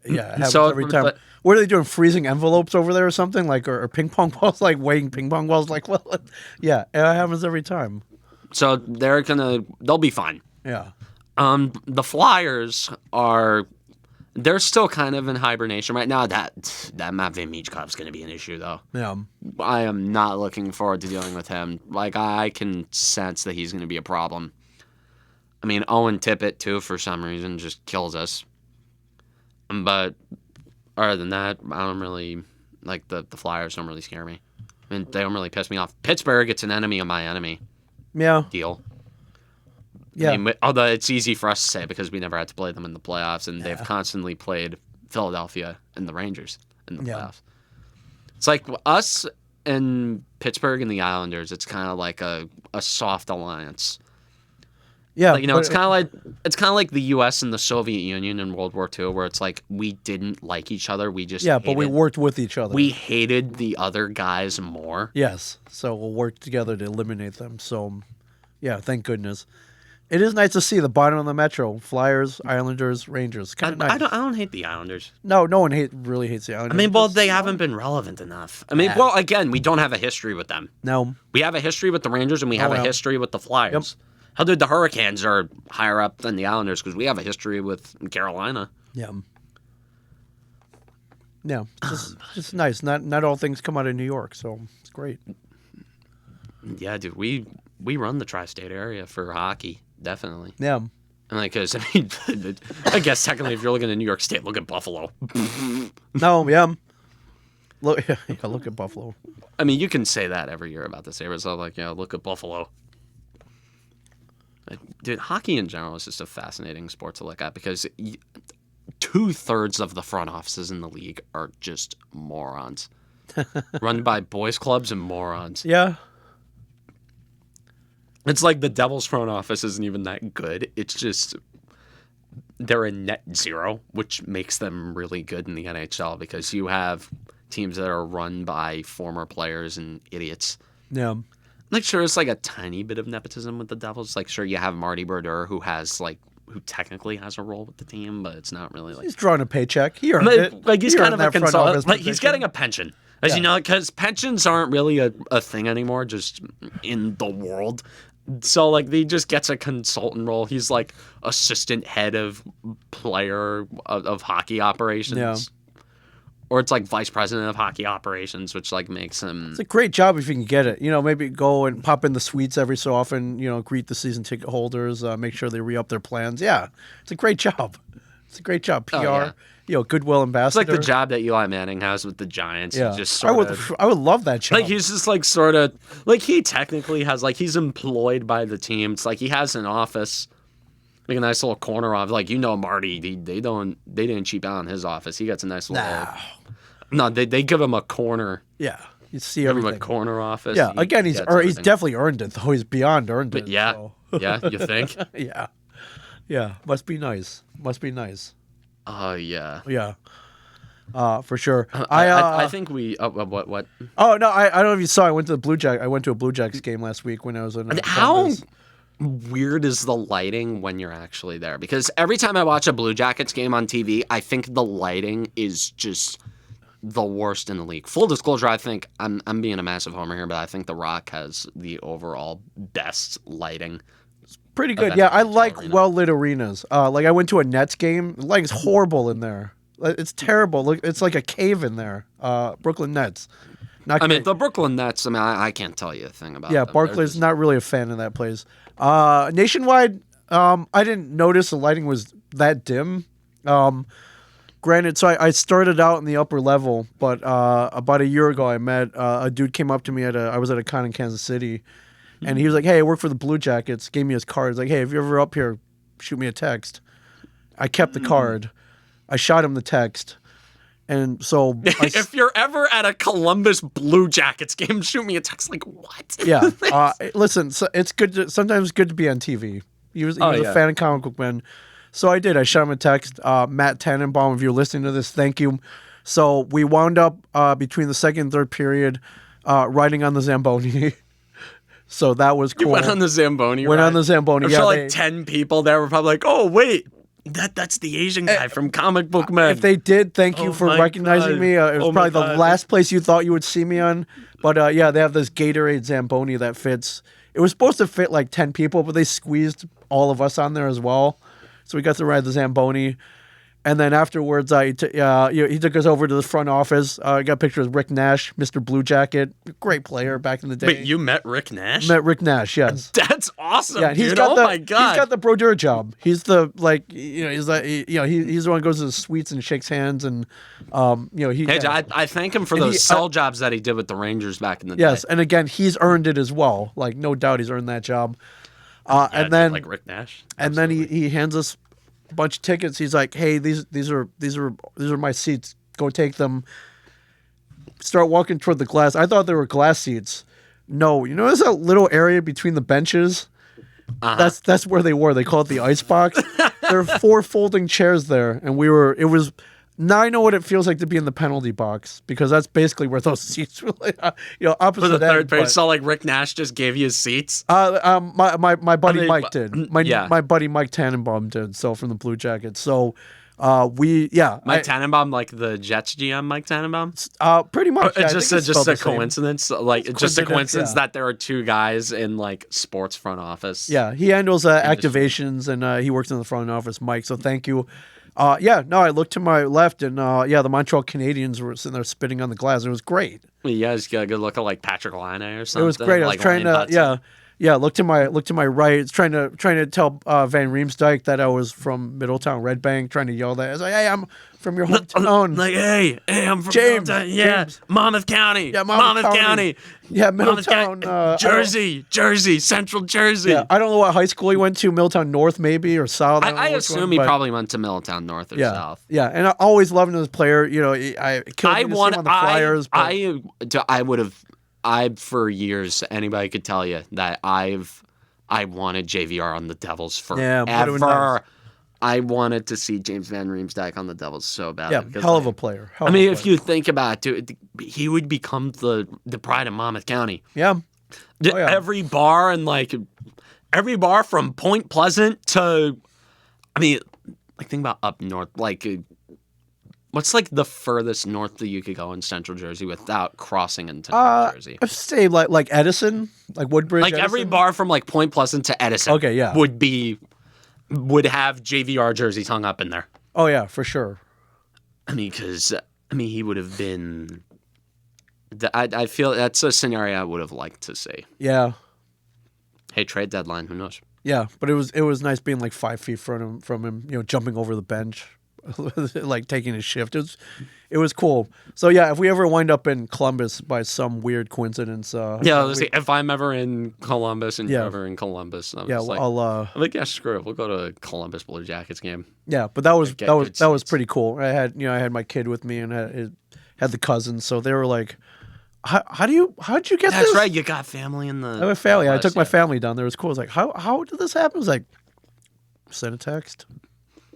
Yeah, it happens every time. What are they doing? Freezing envelopes over there or something? Like, or ping pong balls? Like weighing ping pong balls? Like, well, yeah, it happens every time. So they'll be fine. Yeah. The Flyers they're still kind of in hibernation right now. That Matvei Michkov's going to be an issue, though. Yeah. I am not looking forward to dealing with him. Like, I can sense that he's going to be a problem. I mean, Owen Tippett, too, for some reason, just kills us. But other than that, I don't really, like, the Flyers don't really scare me. I mean, they don't really piss me off. Pittsburgh, it's an enemy of my enemy. Yeah. Deal. Yeah. I mean, although it's easy for us to say because we never had to play them in the playoffs, and they've constantly played Philadelphia and the Rangers in the playoffs. It's like us and Pittsburgh and the Islanders. It's kind of like a soft alliance. Yeah, like, it's kind of like the U.S. and the Soviet Union in World War II, where it's like we didn't like each other. We just but we worked with each other. We hated the other guys more. Yes, so we'll work together to eliminate them. So, yeah, thank goodness. It is nice to see the bottom of the Metro: Flyers, Islanders, Rangers. Kind of nice. I don't hate the Islanders. No one really hates the Islanders. I mean, well, they haven't been relevant enough. I mean, well, again, we don't have a history with them. No, we have a history with the Rangers, and we have a history with the Flyers. Yep. How did the Hurricanes are higher up than the Islanders because we have a history with Carolina. Yeah. Yeah, just nice. Not all things come out of New York, so it's great. Yeah, dude, we run the tri-state area for hockey, definitely. Yeah. And because I mean, I guess technically, if you're looking at New York State, look at Buffalo. No, yeah. Look at Buffalo. I mean, you can say that every year about the Sabres. I'm like, look at Buffalo. Dude, hockey in general is just a fascinating sport to look at because 2/3 of the front offices in the league are just morons. Run by boys clubs and morons. Yeah. It's like the Devils front office isn't even that good. It's just they're a net zero, which makes them really good in the NHL because you have teams that are run by former players and idiots. Yeah. Like, sure, it's like a tiny bit of nepotism with the Devils. Like, sure, you have Marty Brodeur, who technically has a role with the team, but it's not really like he's drawing a paycheck. He earned it. Like, he's kind of a consultant. Like, he's getting a pension, as you know, because pensions aren't really a thing anymore, just in the world. So, like, he just gets a consultant role. He's like assistant head of player of hockey operations. Yeah. Or it's like vice president of hockey operations, which like makes him... It's a great job if you can get it. Maybe go and pop in the suites every so often, greet the season ticket holders, make sure they re-up their plans. Yeah, it's a great job. It's a great job. PR, goodwill ambassador. It's like the job that Eli Manning has with the Giants. Yeah. Just I would love that job. Like, he's just like sort of... Like, he technically has like... He's employed by the team. It's like he has an office... Like a nice little corner of, like, Marty, they didn't cheap out on his office. He gets a nice little... No, they give him a corner. Yeah, you see everything. Give him a corner office. Yeah, again, he's definitely earned it, though. He's beyond earned it. Yeah, so. Yeah, you think? Yeah, must be nice. Oh, yeah. Yeah. For sure. I think we... what? Oh, no, I don't know if you saw. I went to a Blue Jackets game last week when I was in... How weird is the lighting when you're actually there? Because every time I watch a Blue Jackets game on TV, I think the lighting is just the worst in the league. Full disclosure, I think I'm being a massive homer here, but I think The Rock has the overall best lighting. It's pretty good. Yeah, I like well-lit arenas. Like I went to a Nets game. The lighting's horrible in there. It's terrible. Look, it's like a cave in there. Brooklyn Nets. The Brooklyn Nets, I can't tell you a thing about them. Yeah, Barclays not really a fan of that place. Nationwide, I didn't notice the lighting was that dim. Granted, so I started out in the upper level, but about a year ago I met a dude came up to me I was at a con in Kansas City, and he was like, "Hey, I work for the Blue Jackets." Gave me his card. He's like, "Hey, if you're ever up here, shoot me a text." I kept the card. I shot him the text. And so, If you're ever at a Columbus Blue Jackets game, shoot me a text like, what? yeah. Listen, so it's good. Sometimes it's good to be on TV. He was a fan of comic book men. So I did. I shot him a text. Matt Tannenbaum, if you're listening to this, thank you. So we wound up between the second and third period riding on the Zamboni. So that was cool. You went on the Zamboni Went ride? on the Zamboni. I'm Yeah, sure like 10 people there were probably like, oh, wait. That's the Asian guy from Comic Book Man. If they did, thank you for my recognizing God. me. It was probably the God. last place you thought you would see me on. But yeah, they have this Gatorade Zamboni that fits. It was supposed to fit like 10 people, but they squeezed all of us on there as well. So we got to ride the Zamboni. And then afterwards, he took us over to the front office. I got pictures of Rick Nash, Mr. Blue Jacket, great player back in the day. Wait, you met Rick Nash? Met Rick Nash, yes. That's awesome, Yeah, dude. Oh my God. He's got the brodeur job. He's the he's like he's the one who goes to the suites and shakes hands and he. Hey, yeah. I thank him for those cell jobs that he did with the Rangers back in the day. Yes, and again, he's earned it as well. Like no doubt, he's earned that job. And then like Rick Nash. and then he hands us a bunch of tickets. He's like, "Hey, these are my seats. Go take them." Start walking toward the glass. I thought they were glass seats. No, there's that little area between the benches. That's where they were. They call it the ice box. There are 4 folding chairs there, and now I know what it feels like to be in the penalty box because that's basically where those seats were. Opposite For the third end, period, so like Rick Nash just gave you his seats. My buddy they- Mike did. My buddy Mike Tannenbaum did. So from the Blue Jackets. So Mike Tannenbaum, like the Jets GM, Mike Tannenbaum. pretty much. Yeah, It's I just think it's spelled a the same. coincidence, like it's just a coincidence, coincidence yeah. that there are 2 guys in like sports front office. Yeah, he handles activations and he works in the front office, Mike. So thank you. I looked to my left and the Montreal Canadiens were sitting there spitting on the glass. It was great. You guys got a good look at like Patrick Laine or something. It was great. I was like trying Lane to Hudson. look to my right. It's trying to tell Van Riemsdyk that I was from Middletown Red Bank, trying to yell that. I was like, "Hey, I'm from your hometown." Like, hey, I'm from James, Middletown. Yeah, James. Monmouth County. Yeah, Monmouth County. Yeah, Monmouth Middletown, Jersey, Central Jersey. Yeah, I don't know what high school he went to. Middletown North, maybe, or South. don't know I which assume one, he but- probably went to Middletown North or South. Yeah, and I always loved him as a player. I killed him to see him on the Flyers. but- I would have. For years, anybody could tell you that I wanted JVR on the Devils Yeah, would've been forever. nice. I wanted to see James Van Riemsdyk on the Devils so bad. yeah, because, hell of a like, player. I mean, if you think about it, dude, he would become the pride of Monmouth County. yeah. Oh, yeah. Every bar from Point Pleasant to, I mean, like think about up north. Like, what's like the furthest north that you could go in Central Jersey without crossing into New Jersey? I'd say like Edison, like Woodbridge. Like every Edison. bar from like Point Pleasant to Edison. Okay, yeah. would have JVR jerseys hung up in there. Oh yeah, for sure. I mean, because he would have been. I feel that's a scenario I would have liked to see. Yeah, Hey, trade deadline. Who knows? yeah. But it was nice being like 5 feet from him. Jumping over the bench, like taking his shift. It was cool. So yeah, if we ever wind up in Columbus by some weird coincidence, Let's see. If I'm ever in Columbus and Yeah. you're ever in Columbus, I'm yeah, just like, I'll I'm like, yeah, screw it. We'll go to a Columbus Blue Jackets game. yeah. But that was Get that was good that was seats. pretty cool. I had my kid with me and had the cousins, so they were like, how'd you get That's this? right. You got family in the. I have a family. I MLS, took my yeah. family down there. It was cool. I was like, how did this happen? I was like, sent a text,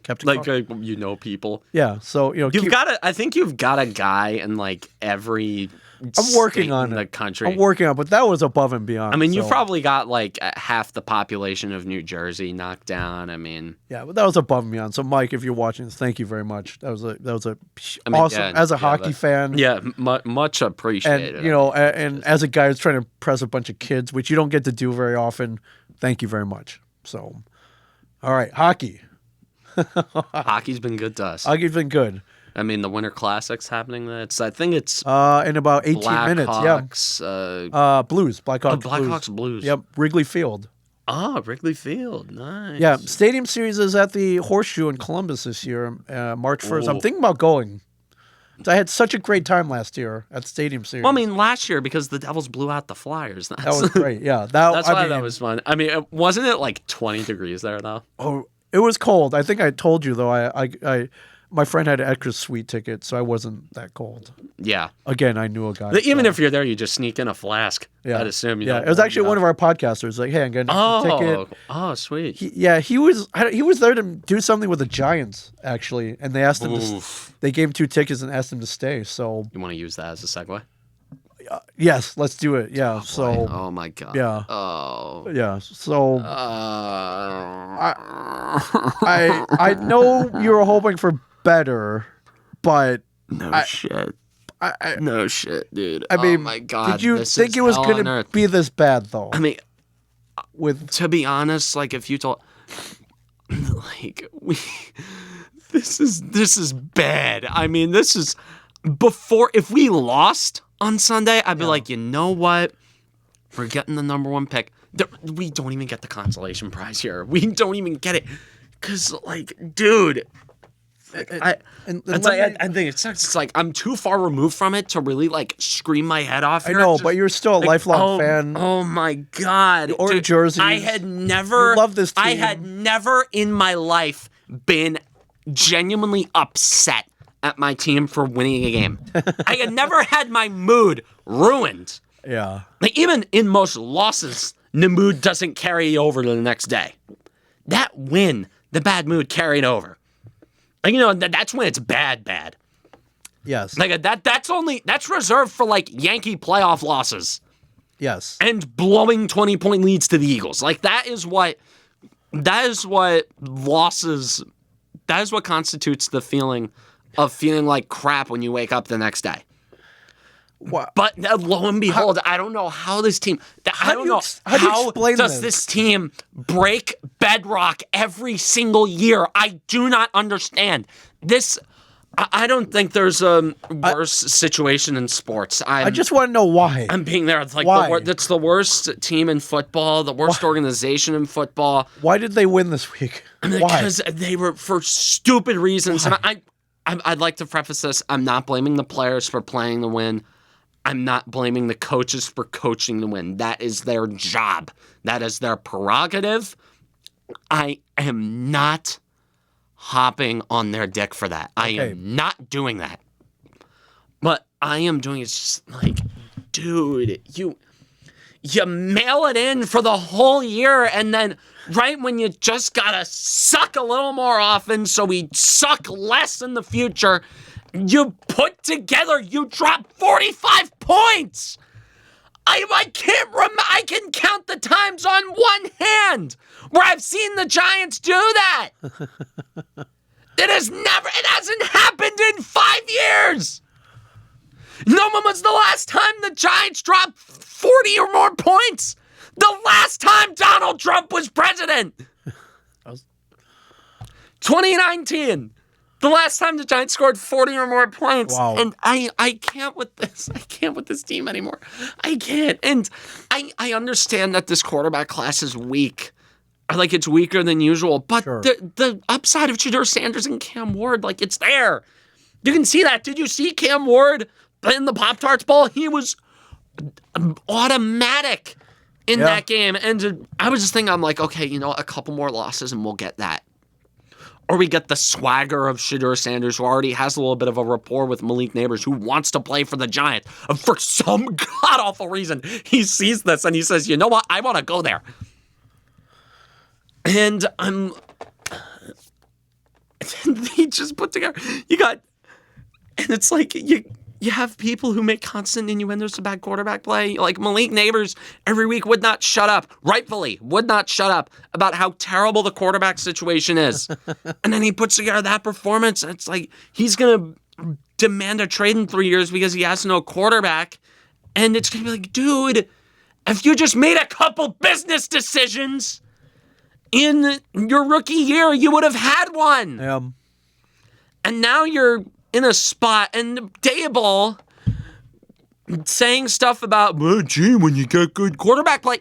kept it Like call. people. Yeah. So I think you've got a guy in like every. I'm working state on in it. the country. I'm working on it, but that was above and beyond. I mean, you've so- probably got like half the population of New Jersey knocked down. I mean, yeah, but that was above and beyond. So Mike, if you're watching this, thank you very much. That was I mean, awesome yeah, as a yeah, hockey fan. yeah, much appreciated. And and as a guy who's trying to impress a bunch of kids, which you don't get to do very often, thank you very much. So, all right, hockey. Hockey's been good to us. Hockey's been good. I mean, the Winter Classic's happening. I think it's In about 18 minutes, yeah. Blackhawks. Blues, Blackhawks, Blackhawks Blues. Yep, Wrigley Field. Oh, Wrigley Field. Nice. Yeah, Stadium Series is at the Horseshoe in Columbus this year, March 1st. I'm Ooh. thinking about going. I had such a great time last year at Stadium Series. Well, I mean, last year because the Devils blew out the Flyers. that was great. Yeah, That's why that was fun. I mean, wasn't it like 20 degrees there though? Oh, it was cold. I think I told you though. My friend had an extra sweet ticket, so I wasn't that cold. Yeah. Again, I knew a guy. But even so, if you're there, you just sneak in a flask. yeah, I'd assume you yeah, don't it was warm actually one of our podcasters. Like, hey, I'm getting an extra ticket. Oh, sweet. He was there to do something with the Giants actually, and they asked him Oof. they gave him 2 tickets and asked him to stay. So You want to use that as a segue? yes, let's do it. Yeah. So Oh my god. yeah. Oh. yeah. So Uh, I know you were hoping for better, but no shit. I No shit, dude. mean, oh my god. did you this think is it was hell going on to earth. be this bad though? I mean, With to be honest, like if you told, like this is bad. I mean, this is before. If we lost on Sunday, I'd be like, you know what? We're getting the number 1 pick. We don't even get the consolation prize here. We don't even get it, cause like, dude. I think it's like I'm too far removed from it to really like scream my head off. I Here. know, Just, but you're still a lifelong fan. Oh my god! Orange jerseys. I had never. You love this I team. had never in my life been genuinely upset at my team for winning a game. I had never had my mood ruined. Yeah. Like even in most losses, the mood doesn't carry over to the next day. That win, the bad mood carried over. Like, you know, that's when it's bad. Yes. Like that's reserved for like Yankee playoff losses Yes. and blowing 20-point leads to the Eagles. Like that is what losses. That is what constitutes the feeling of feeling like crap when you wake up the next day. What? But lo and behold, I don't know how this team. I don't know how do you how explain does this team break bedrock every single year. I do not understand this. I don't think there's a worse situation in sports. I just want to know why. I'm being there. It's like Why? that's the worst team in football, the worst organization in football. Why did they win this week? Why? Because they were for stupid reasons. And I'd like to preface this. I'm not blaming the players for playing the win. I'm not blaming the coaches for coaching the win. That is their job. That is their prerogative. I am not hopping on their dick for that. I am not doing that. What I am doing is just like, dude, you mail it in for the whole year, and then right when you just gotta suck a little more often so we suck less in the future, you drop 45 points. I can count the times on one hand where I've seen the Giants do that. It hasn't happened in 5 years. No, when was the last time the Giants dropped 40 or more points? The last time Donald Trump was president. 2019. The last time the Giants scored 40 or more points. Wow. And I can't with this. I can't with this team anymore. I can't. And I understand that this quarterback class is weak. Like, it's weaker than usual. But Sure. the upside of Shedeur Sanders and Cam Ward, like, it's there. You can see that. Did you see Cam Ward in the Pop-Tarts Bowl? He was automatic in that game. And I was just thinking, I'm like, okay, you know, a couple more losses and we'll get that. Or we get the swagger of Shedeur Sanders, who already has a little bit of a rapport with Malik Neighbors, who wants to play for the Giants. And for some god-awful reason, he sees this and he says, you know what? I want to go there. And he just put together, and it's like, you have people who make constant innuendos about quarterback play. Like Malik Neighbors every week would not shut up, rightfully would not shut up about how terrible the quarterback situation is. And then he puts together that performance. And it's like he's going to demand a trade in 3 years because he has no quarterback. And it's going to be like, dude, if you just made a couple business decisions in your rookie year, you would have had one. And now you're in a spot, and Daboll saying stuff about, well, gee, when you get good quarterback play.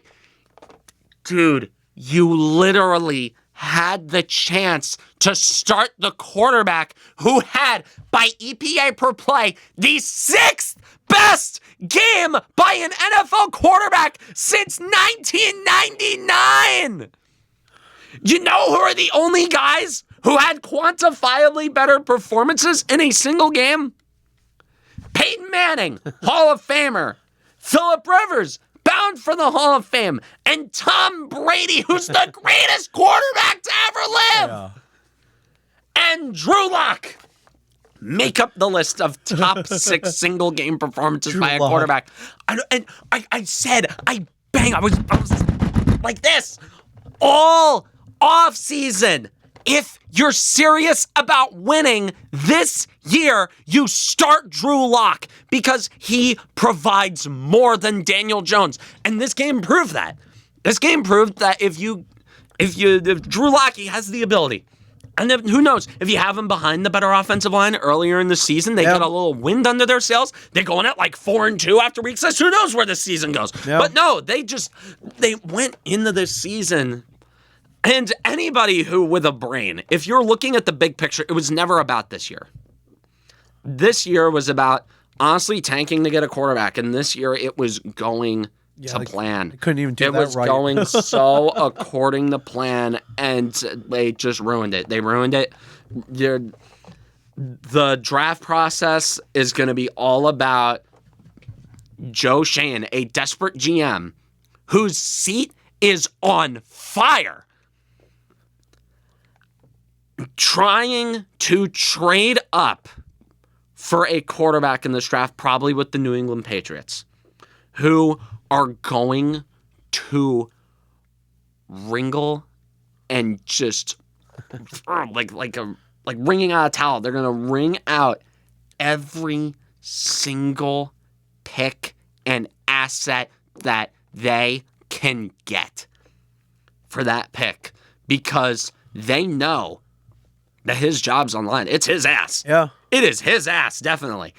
Dude, you literally had the chance to start the quarterback who had, by EPA per play, the 6th best game by an NFL quarterback since 1999. You know who are the only guys who had quantifiably better performances in a single game? Peyton Manning, Hall of Famer. Phillip Rivers, bound for the Hall of Fame. And Tom Brady, who's the greatest quarterback to ever live. Yeah. And Drew Lock make up the list of top 6 single game performances by a quarterback. I was like this all off season. If you're serious about winning this year, you start Drew Lock because he provides more than Daniel Jones. And this game proved that. This game proved that if Drew Lock, he has the ability. And then, who knows, if you have him behind the better offensive line earlier in the season, they get a little wind under their sails. They're going at like 4-2 after week 6. Who knows where the season goes? Yep. But no, they went into this season. And anybody who with a brain, if you're looking at the big picture, it was never about this year. This year was about honestly tanking to get a quarterback. And this year it was going to plan. They couldn't even do that right. It was going so according to plan, and they just ruined it. They ruined it. The draft process is going to be all about Joe Schoen, a desperate GM whose seat is on fire, trying to trade up for a quarterback in this draft, probably with the New England Patriots, who are going to wrinkle and just like wringing out a towel. They're gonna wring out every single pick and asset that they can get for that pick because they know that his job's on the line. It's his ass. Yeah. It is his ass, definitely.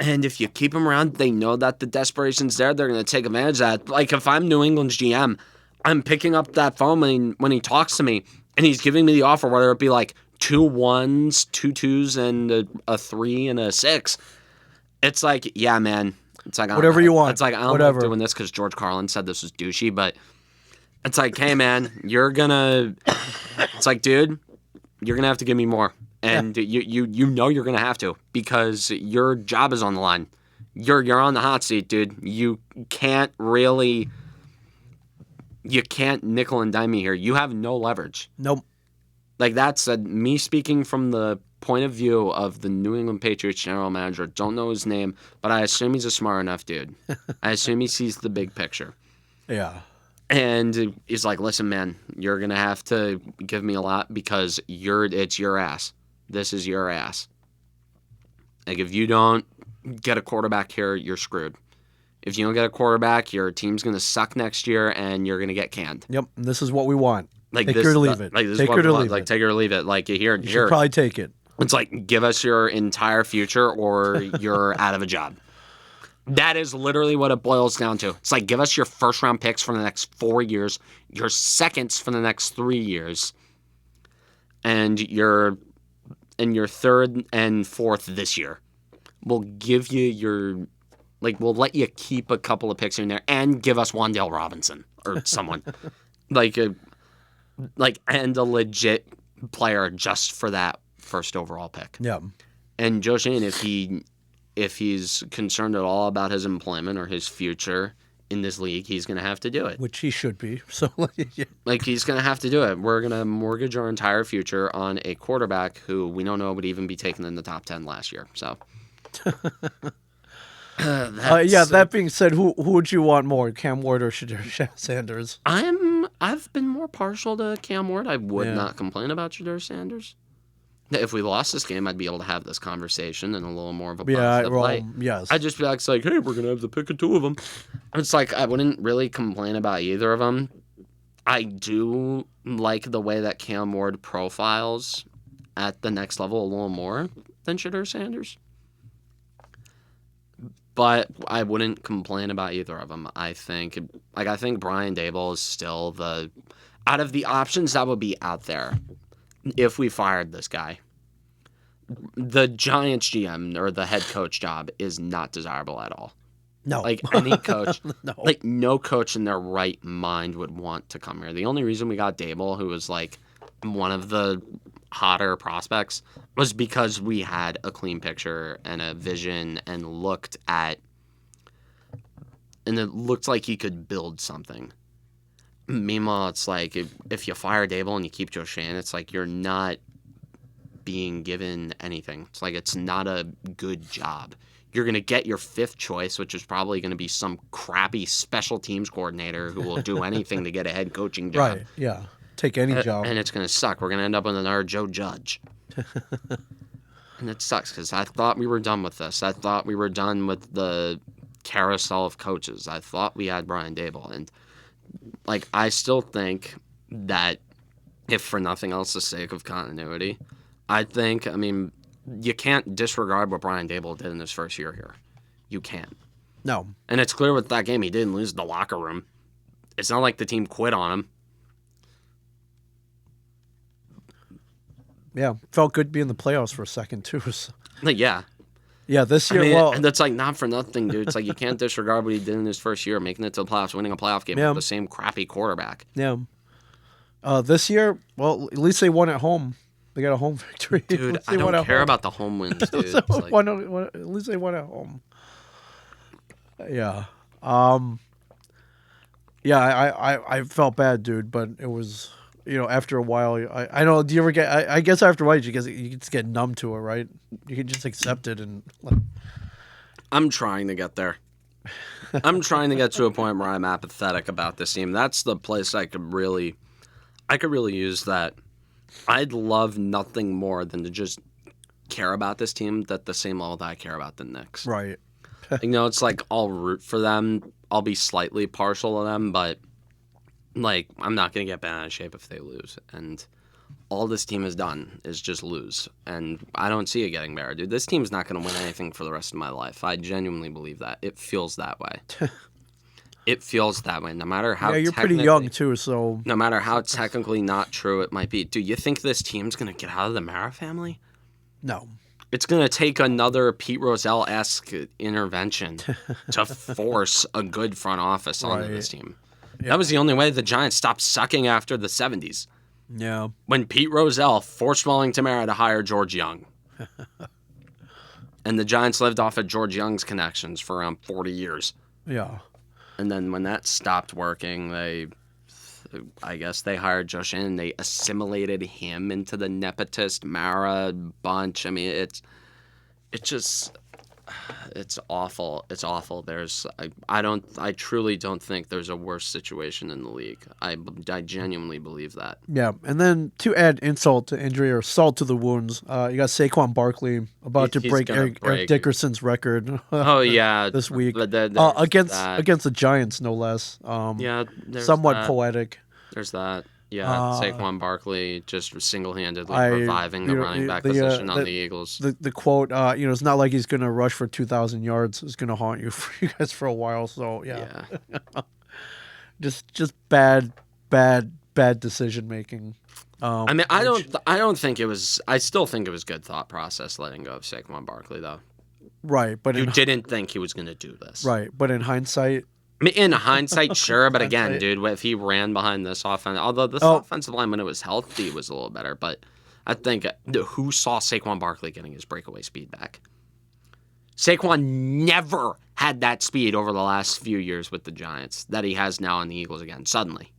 And if you keep him around, they know that the desperation's there. They're going to take advantage of that. Like, if I'm New England's GM, I'm picking up that phone when he talks to me, and he's giving me the offer, whether it be like 2 1s, 2 2s, and a 3 and a 6. It's like, yeah, man. It's like whatever you want. It's like, I don't like doing this because George Carlin said this was douchey, but it's like, hey, man, you're going to... It's like, dude, you're going to have to give me more. And you know you're going to have to because your job is on the line. You're on the hot seat, dude. You can't nickel and dime me here. You have no leverage. Nope. Like that's me speaking from the point of view of the New England Patriots general manager. Don't know his name, but I assume he's a smart enough dude. I assume he sees the big picture. Yeah. And he's like, listen, man, you're going to have to give me a lot because it's your ass. This is your ass. Like, if you don't get a quarterback here, you're screwed. If you don't get a quarterback, your team's going to suck next year, and you're going to get canned. Yep, and this is what we want. Like, take it or leave it. Like, this take is it or leave it. Like, take it or leave it. Like, here. You should probably take it. It's like, give us your entire future, or you're out of a job. That is literally what it boils down to. It's like, give us your first-round picks for the next 4 years, your seconds for the next 3 years, and your third and fourth this year. We'll give you we'll let you keep a couple of picks in there and give us Wan'Dale Robinson or someone. And a legit player just for that first overall pick. Yeah. And Joe Schoen, if he's concerned at all about his employment or his future in this league, he's going to have to do it. Which he should be. So, yeah. Like, he's going to have to do it. We're going to mortgage our entire future on a quarterback who we don't know would even be taken in the top 10 last year. So, that being said, who would you want more, Cam Ward or Shedeur Sanders? I've been more partial to Cam Ward. I would not complain about Shedeur Sanders. If we lost this game, I'd be able to have this conversation in a little more of a positive light. Yes. I'd just be like, hey, we're going to have the pick of 2 of them. It's like, I wouldn't really complain about either of them. I do like the way that Cam Ward profiles at the next level a little more than Shedeur Sanders. But I wouldn't complain about either of them. I think Brian Daboll is still out of the options that would be out there if we fired this guy. The Giants GM or the head coach job is not desirable at all. No. Like, any coach, no. Like, no coach in their right mind would want to come here. The only reason we got Daboll, who was like one of the hotter prospects was because we had a clean picture and a vision and it looked like he could build something. Meanwhile, it's like if you fire Dable and you keep Joe Shane, it's like you're not being given anything. It's like it's not a good job. You're going to get your fifth choice, which is probably going to be some crappy special teams coordinator who will do anything to get a head coaching job. Right. Yeah. Take any job. And it's going to suck. We're going to end up with another Joe Judge. And it sucks because I thought we were done with this. I thought we were done with the carousel of coaches. I thought we had Brian Dable. And, like, I still think that if for nothing else, the sake of continuity, I mean, you can't disregard what Brian Dable did in his first year here. You can't. No. And it's clear with that game he didn't lose the locker room. It's not like the team quit on him. Yeah. Felt good to be in the playoffs for a second, too. So. Like, yeah. Yeah, this year, and that's like not for nothing, dude. It's like you can't disregard what he did in his first year, making it to the playoffs, winning a playoff game with the same crappy quarterback. Yeah. This year, well, at least they won at home. They got a home victory. Dude, I don't care about the home wins, dude. So at least they won at home. Yeah. Yeah, I felt bad, dude, but it was, after a while, I know, do you ever get, I guess after a while, you just get numb to it, right? You can just accept it and, like. I'm trying to get there. I'm trying to get to a point where I'm apathetic about this team. That's the place I could really use that. I'd love nothing more than to just care about this team at the same level that I care about the Knicks. Right. It's like I'll root for them. I'll be slightly partial to them, but like I'm not going to get bent out of shape if they lose. And all this team has done is just lose. And I don't see it getting better, dude. This team's not going to win anything for the rest of my life. I genuinely believe that. It feels that way. It feels that way, no matter how. Yeah, you're pretty young too, so. No matter how technically not true it might be. Do you think this team's going to get out of the Mara family? No. It's going to take another Pete Rozelle-esque intervention to force a good front office onto this team. Yeah. That was the only way the Giants stopped sucking after the 70s. Yeah. When Pete Rozelle forced Wellington Mara to hire George Young. And the Giants lived off of George Young's connections for around 40 years. Yeah. And then when that stopped working, I guess they hired Josh and they assimilated him into the nepotist Mara bunch. I mean, it's awful. It's awful. I truly don't think there's a worse situation in the league. I genuinely believe that. Yeah, and then to add insult to injury or salt to the wounds, you got Saquon Barkley about to break Eric Dickerson's record. Oh yeah, this week against the Giants, no less. Yeah, somewhat poetic. There's that. Yeah, Saquon Barkley just single-handedly reviving the running back position on the Eagles. The quote, it's not like he's going to rush for 2,000 yards. It's going to haunt you guys for a while. So yeah. just bad decision making. I mean, I don't think it was. I still think it was good thought process letting go of Saquon Barkley, though. Right, but you didn't think he was going to do this. Right, but in hindsight. I mean, in hindsight, sure, but again, dude, if he ran behind this offense, although this offensive line when it was healthy was a little better, but I think who saw Saquon Barkley getting his breakaway speed back? Saquon never had that speed over the last few years with the Giants that he has now on the Eagles again. Suddenly,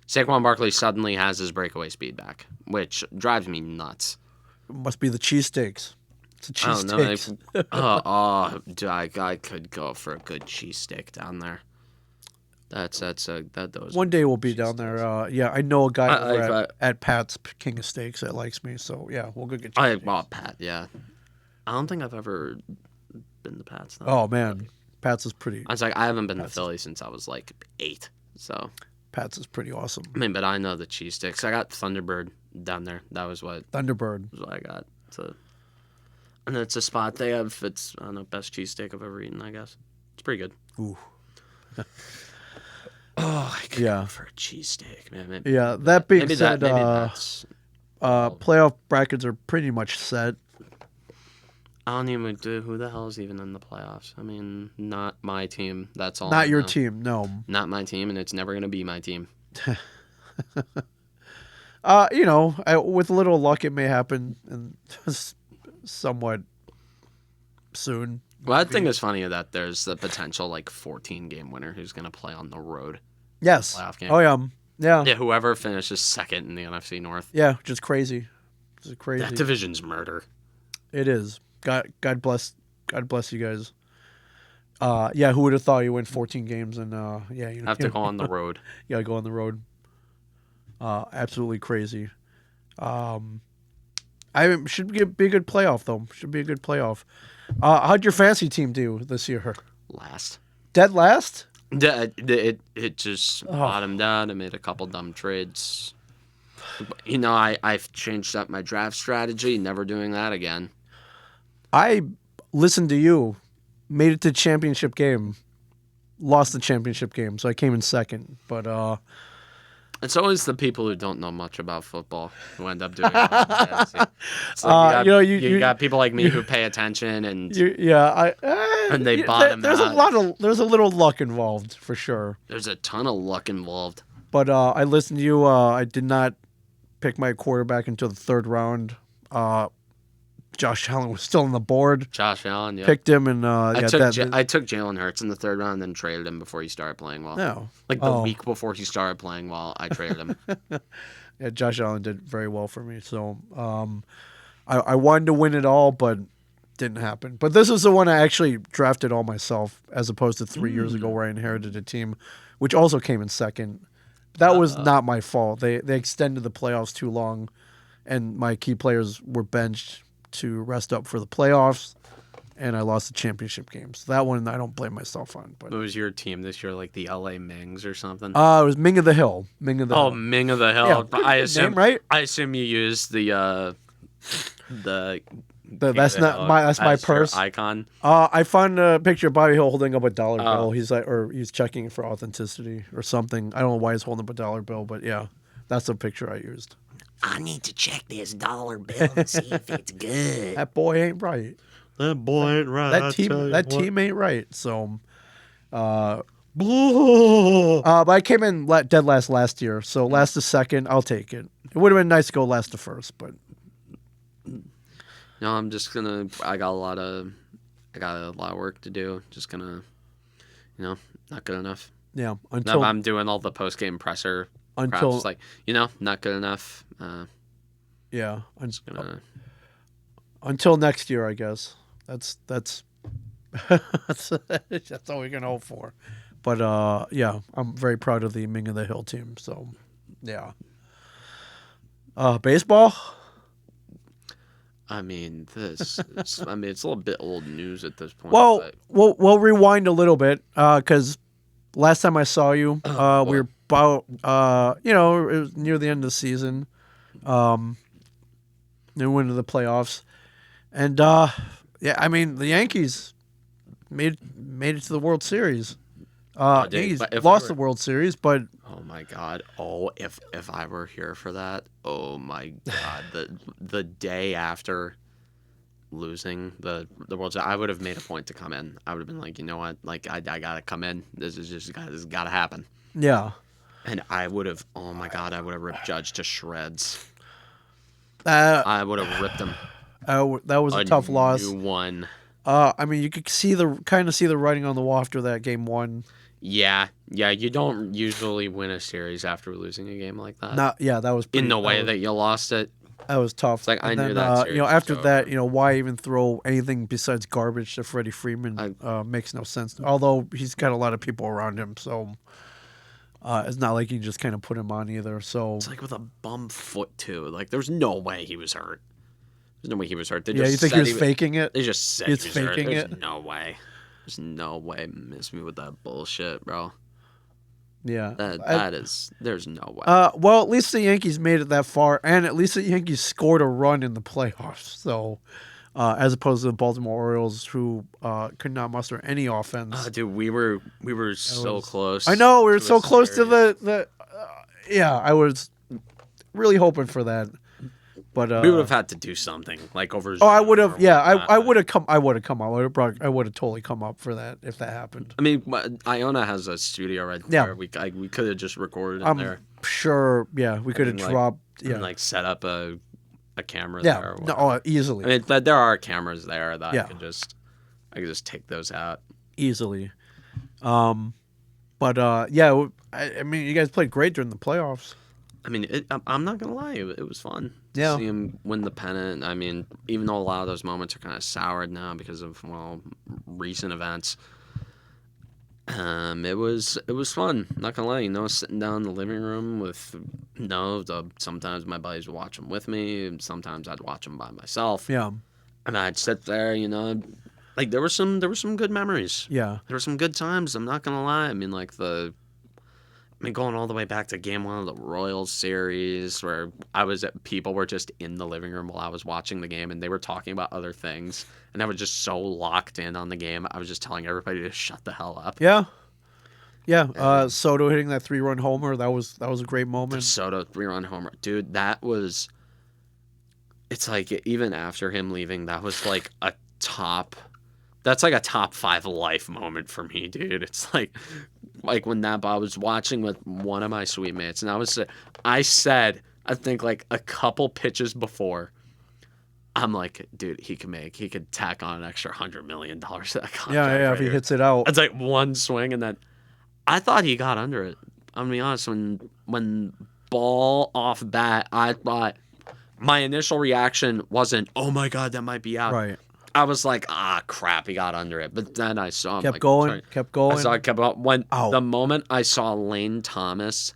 Saquon Barkley suddenly has his breakaway speed back, which drives me nuts. It must be the cheesesteaks. It's a cheesesteak. Dude, I could go for a good cheesesteak down there. Those. One day we'll be down there. Yeah, I know a guy over at Pat's King of Steaks that likes me, so yeah, we'll go get. Pat. Yeah, I don't think I've ever been to Pat's. Though. Oh man, Pat's is pretty. I was like, I haven't been to Philly since I was like 8, so. Pat's is pretty awesome. I mean, but I know the cheese sticks. I got Thunderbird down there. That was what. Thunderbird. Was what I got. And it's a spot they have. It's best cheesesteak I've ever eaten. I guess it's pretty good. Ooh. I could go for a cheesesteak, man. That being said, playoff brackets are pretty much set. I don't even do. Who the hell is even in the playoffs? I mean, not my team. That's all. Not your team, no. Not my team, and it's never going to be my team. With a little luck, it may happen and somewhat soon. Well, I think it's funny that there's the potential 14 game winner who's going to play on the road Yes. playoff game. Oh yeah. Yeah. Yeah, whoever finishes second in the NFC North. Yeah. Just crazy. Just crazy. That division's murder. It is. God bless you guys. Yeah, who would have thought you win 14 games and Have to go on the road. You gotta go on the road. Absolutely crazy. Should be a good playoff though. Should be a good playoff. How'd your fantasy team do this year? Last. Dead last? It just bottomed out. I made a couple dumb trades. I've changed up my draft strategy. Never doing that again. I listened to you. Made it to championship game. Lost the championship game, so I came in second. But it's always the people who don't know much about football who end up doing it. You got people like me who pay attention and they bottom out. There's a little luck involved for sure. There's a ton of luck involved. But I listened to you. I did not pick my quarterback until the third round. Josh Allen was still on the board. Josh Allen, yeah. Picked him and I took Jalen Hurts in the third round and then traded him before he started playing well. No. The week before he started playing well, I traded him. Yeah, Josh Allen did very well for me. So I wanted to win it all, but didn't happen. But this is the one I actually drafted all myself, as opposed to 3 years ago where I inherited a team, which also came in second. That was not my fault. They extended the playoffs too long, and my key players were benched to rest up for the playoffs, and I lost the championship game. So that one I don't blame myself on. But what was your team this year, like the LA Mings or something? It was Ming of the Hill. Ming of the Hill. Ming of the Hill. Yeah, I assume, name, right? I assume you used that's my purse icon. I found a picture of Bobby Hill holding up a dollar bill. He's checking for authenticity or something. I don't know why he's holding up a dollar bill, but yeah, that's the picture I used. I need to check this dollar bill and see if it's good. That boy ain't right. That boy ain't right. That team ain't right. So, but I came in dead last year. So last to second, I'll take it. It would have been nice to go last to first, but no, I'm just gonna. I got a lot of work to do. Just gonna, not good enough. Yeah, I'm doing all the post game presser. It's like, not good enough. Yeah, I'm just gonna. Until next year, I guess. That's that's all we can hope for. But yeah, I'm very proud of the Ming of the Hill team. So, yeah. Baseball. I mean, it's a little bit old news at this point. Well, but... we'll rewind a little bit because last time I saw you, we were about it was near the end of the season. Then went into the playoffs, and I mean the Yankees made it to the World Series. Yankees lost the World Series, but oh my God! Oh, if I were here for that, oh my God! the day after losing the World Series, I would have made a point to come in. I would have been like, you know what? Like I gotta come in. This has gotta happen. Yeah. And I would have. Oh my God! I would have ripped Judge to shreds. I would have ripped him. That was a tough loss. New one. I mean, you could see the writing on the wall after that game one. Yeah. You don't usually win a series after losing a game like that. That was in the way that you lost it. That was tough. It's like I knew that. Series after that, why even throw anything besides garbage to Freddie Freeman? Makes no sense. Although he's got a lot of people around him, so it's not like you just kind of put him on either. So it's like with a bum foot too. Like there's no way he was hurt. There's no way he was hurt. You think he was faking it? They just said he was faking hurt. it. There's no way. There's no way. Miss me with that bullshit, bro. Yeah, there's no way. Well, at least the Yankees made it that far, and at least the Yankees scored a run in the playoffs. So, as opposed to the Baltimore Orioles, who could not muster any offense. Dude, we were so close. I know we were so close to the. I was really hoping for that. But we would have had to do something like over. Oh, I would have. Yeah, I would have come. I would have come up. I would have totally come up for that if that happened. I mean, Iona has a studio right there. We could have just recorded in there. Sure. Yeah, we could have and like set up a camera Yeah. there. Or No, whatever. easily. I mean, there are cameras there that Yeah. I could just take those out. Easily. But I mean, you guys played great during the playoffs. I mean, I'm not gonna lie, it was fun to Yeah. see him win the pennant. I mean, even though a lot of those moments are kind of soured now because of recent events, it was fun. Not gonna lie, sitting down in the living room with sometimes my buddies would watch them with me, and sometimes I'd watch them by myself. Yeah. And I'd sit there, like there were some good memories. Yeah. There were some good times. I'm not gonna lie. I mean, going all the way back to Game 1 of the Royals series, where people were just in the living room while I was watching the game, and they were talking about other things, and I was just so locked in on the game. I was just telling everybody to shut the hell up. Yeah. Yeah. Soto hitting that 3-run homer, that was a great moment. Soto 3-run homer, dude. That was. It's like even after him leaving, that was like a top. That's like a top 5 life moment for me, dude. It's like when I was watching with one of my suite mates, and I said, I think like a couple pitches before, I'm like, dude, he could tack on an extra $100 million to that contract. Yeah, if he hits it out. It's like one swing, and then I thought he got under it. I'm gonna be honest, when ball off bat, I thought my initial reaction wasn't, oh my God, that might be out. Right. I was like, crap, he got under it. But then I saw him. Kept going. I saw it kept going. Ow. The moment I saw Lane Thomas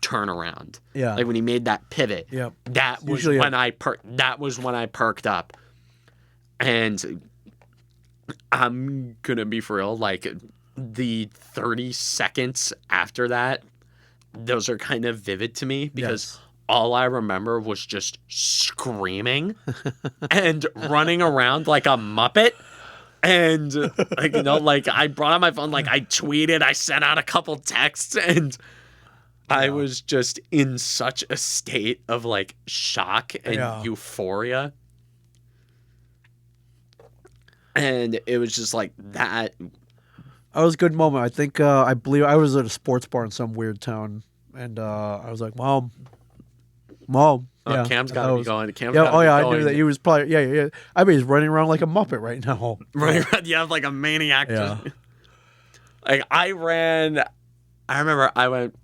turn around, Yeah. like when he made that pivot, Yep. that was Usually when I perked up. And I'm gonna be for real, like the 30 seconds after that, those are kind of vivid to me because Yes. all I remember was just screaming and running around like a Muppet. And, I brought out my phone, like, I tweeted, I sent out a couple texts, and I was just in such a state of, like, shock and euphoria. And it was just like that. That was a good moment. I think, I believe I was at a sports bar in some weird town, and I was like, Mom. Yeah, Cam's got to be going. Cam's yeah, gotta oh be yeah, I going. knew that he was probably yeah. I mean, he's running around like a Muppet right now. Running around, yeah, like a maniac. Yeah. Like I remember I went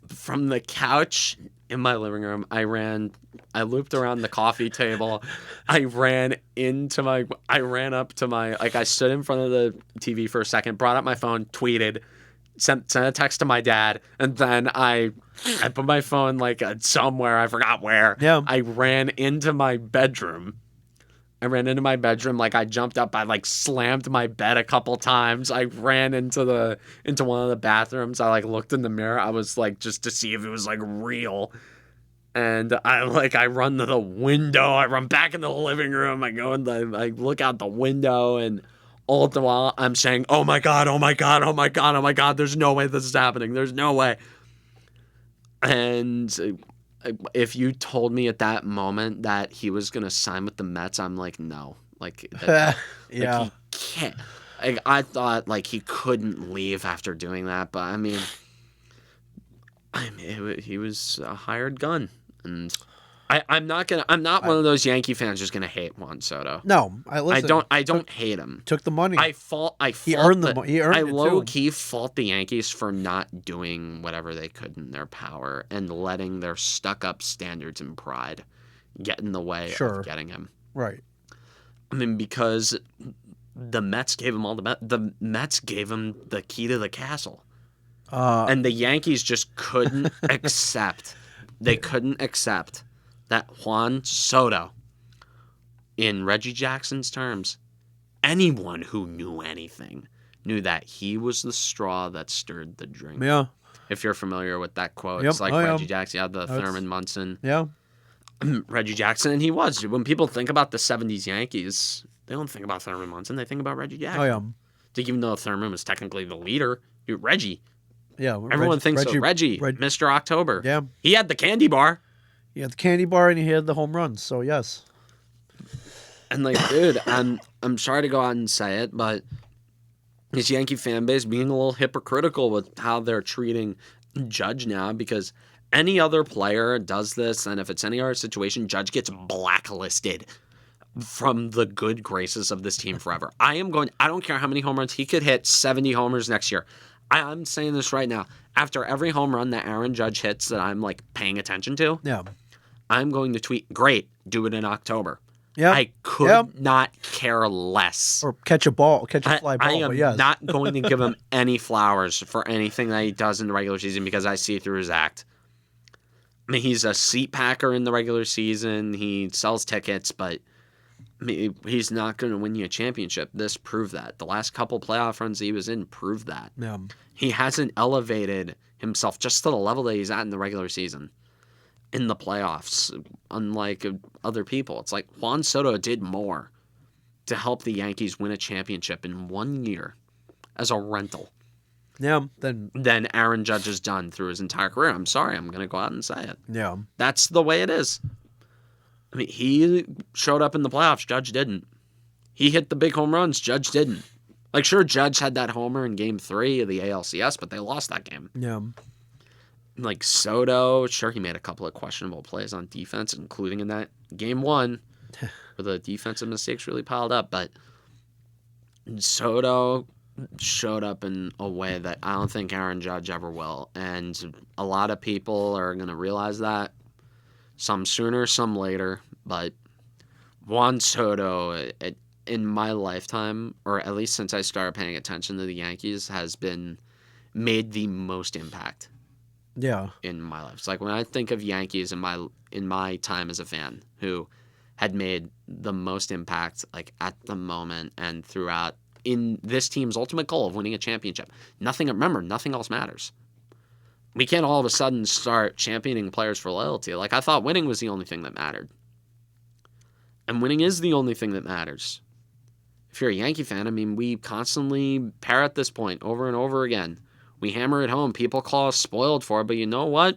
from the couch in my living room. I looped around the coffee table. I ran up to my, like I stood in front of the TV for a second, brought up my phone, tweeted, sent a text to my dad, and then I put my phone like somewhere, I forgot where. Yeah. I ran into my bedroom. Like I jumped up, I like slammed my bed a couple times. I ran into one of the bathrooms. I like looked in the mirror. I was like just to see if it was like real. And I run to the window. I run back into the living room. I go and I look out the window, and all the while I'm saying, "Oh my God, oh my God, oh my God, oh my God, there's no way this is happening. There's no way." And if you told me at that moment that he was going to sign with the Mets, I'm like, no. Like, Yeah. He can't. Like, I thought, like, he couldn't leave after doing that. But, I mean, he was a hired gun. And I'm not one of those Yankee fans who's gonna hate Juan Soto. No, I don't hate him. Took the money. He earned the money. He earned I it low too. key fault the Yankees for not doing whatever they could in their power and letting their stuck up standards and pride get in the way of getting him. Right. I mean, because the Mets gave him the Mets gave him the key to the castle. And the Yankees just couldn't accept. They couldn't accept that Juan Soto, in Reggie Jackson's terms, anyone who knew anything knew that he was the straw that stirred the drink. Yeah. If you're familiar with that quote, Yep. it's like Oh, yeah. Reggie Jackson, yeah, the Thurman Munson. Yeah. Reggie Jackson, and he was. When people think about the 70s Yankees, they don't think about Thurman Munson. They think about Reggie Jackson. Oh yeah. Even though Thurman was technically the leader, Reggie. Yeah. Everyone thinks so. Reggie, Mr. October. Yeah. He had the candy bar. He had the candy bar and he had the home runs. So yes. And like, dude, I'm sorry to go out and say it, but this Yankee fan base being a little hypocritical with how they're treating Judge now, because any other player does this, and if it's any other situation, Judge gets blacklisted from the good graces of this team forever. I don't care how many home runs. He could hit 70 homers next year. I'm saying this right now. After every home run that Aaron Judge hits that I'm like paying attention to, Yeah. I'm going to tweet, great, do it in October. Yeah. I could not care less. Or catch a fly ball. I am but yes. not going to give him any flowers for anything that he does in the regular season because I see through his act. I mean, he's a seat packer in the regular season. He sells tickets, but I mean, he's not going to win you a championship. This proved that. The last couple playoff runs he was in proved that. Yeah. He hasn't elevated himself just to the level that he's at in the regular season. In the playoffs, unlike other people. It's like Juan Soto did more to help the Yankees win a championship in 1 year as a rental Yeah. Then. than Aaron Judge has done through his entire career. I'm sorry, I'm going to go out and say it. Yeah. That's the way it is. I mean, he showed up in the playoffs. Judge didn't. He hit the big home runs. Judge didn't. Like, sure, Judge had that homer in Game 3 of the ALCS, but they lost that game. Yeah. Like Soto, sure, he made a couple of questionable plays on defense, including in that Game 1 where the defensive mistakes really piled up. But Soto showed up in a way that I don't think Aaron Judge ever will. And a lot of people are going to realize that. Some sooner, some later. But Juan Soto, in my lifetime, or at least since I started paying attention to the Yankees, has made the most impact. Yeah. In my life. It's like when I think of Yankees in my time as a fan who had made the most impact like at the moment and throughout in this team's ultimate goal of winning a championship. Nothing else matters. We can't all of a sudden start championing players for loyalty. Like I thought winning was the only thing that mattered. And winning is the only thing that matters. If you're a Yankee fan, I mean, we constantly parrot this point over and over again. We hammer it home. People call us spoiled for it, but you know what?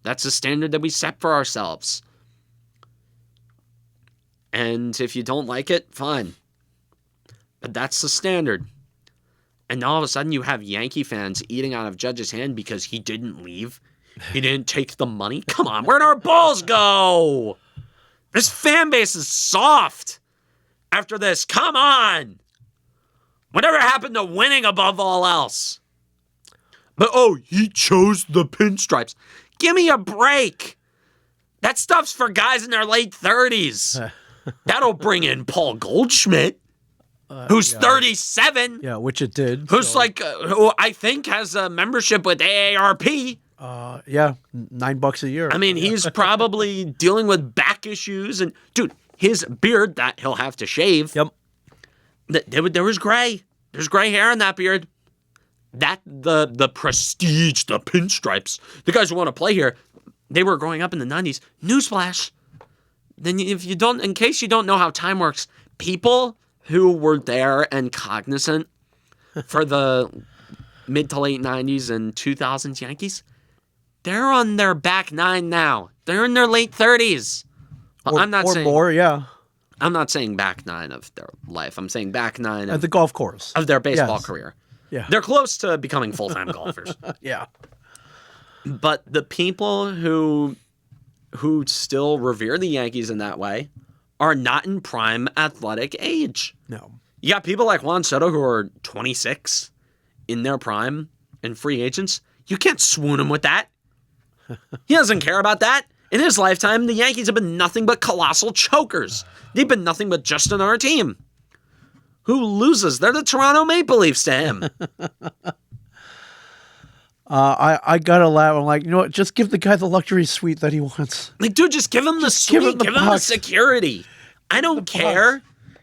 That's the standard that we set for ourselves. And if you don't like it, fine. But that's the standard. And all of a sudden you have Yankee fans eating out of Judge's hand because he didn't leave. He didn't take the money. Come on, where'd our balls go? This fan base is soft after this. Come on. Whatever happened to winning above all else? But, he chose the pinstripes. Give me a break. That stuff's for guys in their late 30s. That'll bring in Paul Goldschmidt, who's 37. Yeah, which it did. Who's who I think has a membership with AARP. Yeah, $9 a year. I mean, he's probably dealing with back issues. And, dude, his beard that he'll have to shave. Yep. There was gray. There's gray hair in that beard. That the prestige, the pinstripes, the guys who want to play here, they were growing up in the 90s. Newsflash. Then in case you don't know how time works, people who were there and cognizant for the mid to late 90s and 2000s Yankees, they're on their back nine now. They're in their late 30s. Well, I'm not saying more, yeah. I'm not saying back nine of their life. I'm saying back nine At the golf course. of their baseball Yes. career. Yeah. They're close to becoming full-time golfers. Yeah. But the people who still revere the Yankees in that way are not in prime athletic age. No. You got people like Juan Soto who are 26 in their prime and free agents. You can't swoon him with that. He doesn't care about that. In his lifetime, the Yankees have been nothing but colossal chokers. They've been nothing but just another team. Who loses? They're the Toronto Maple Leafs to him. I gotta laugh. I'm like, you know what? Just give the guy the luxury suite that he wants. Like, dude, just give him the suite. give him the Give him the box. security. I don't care.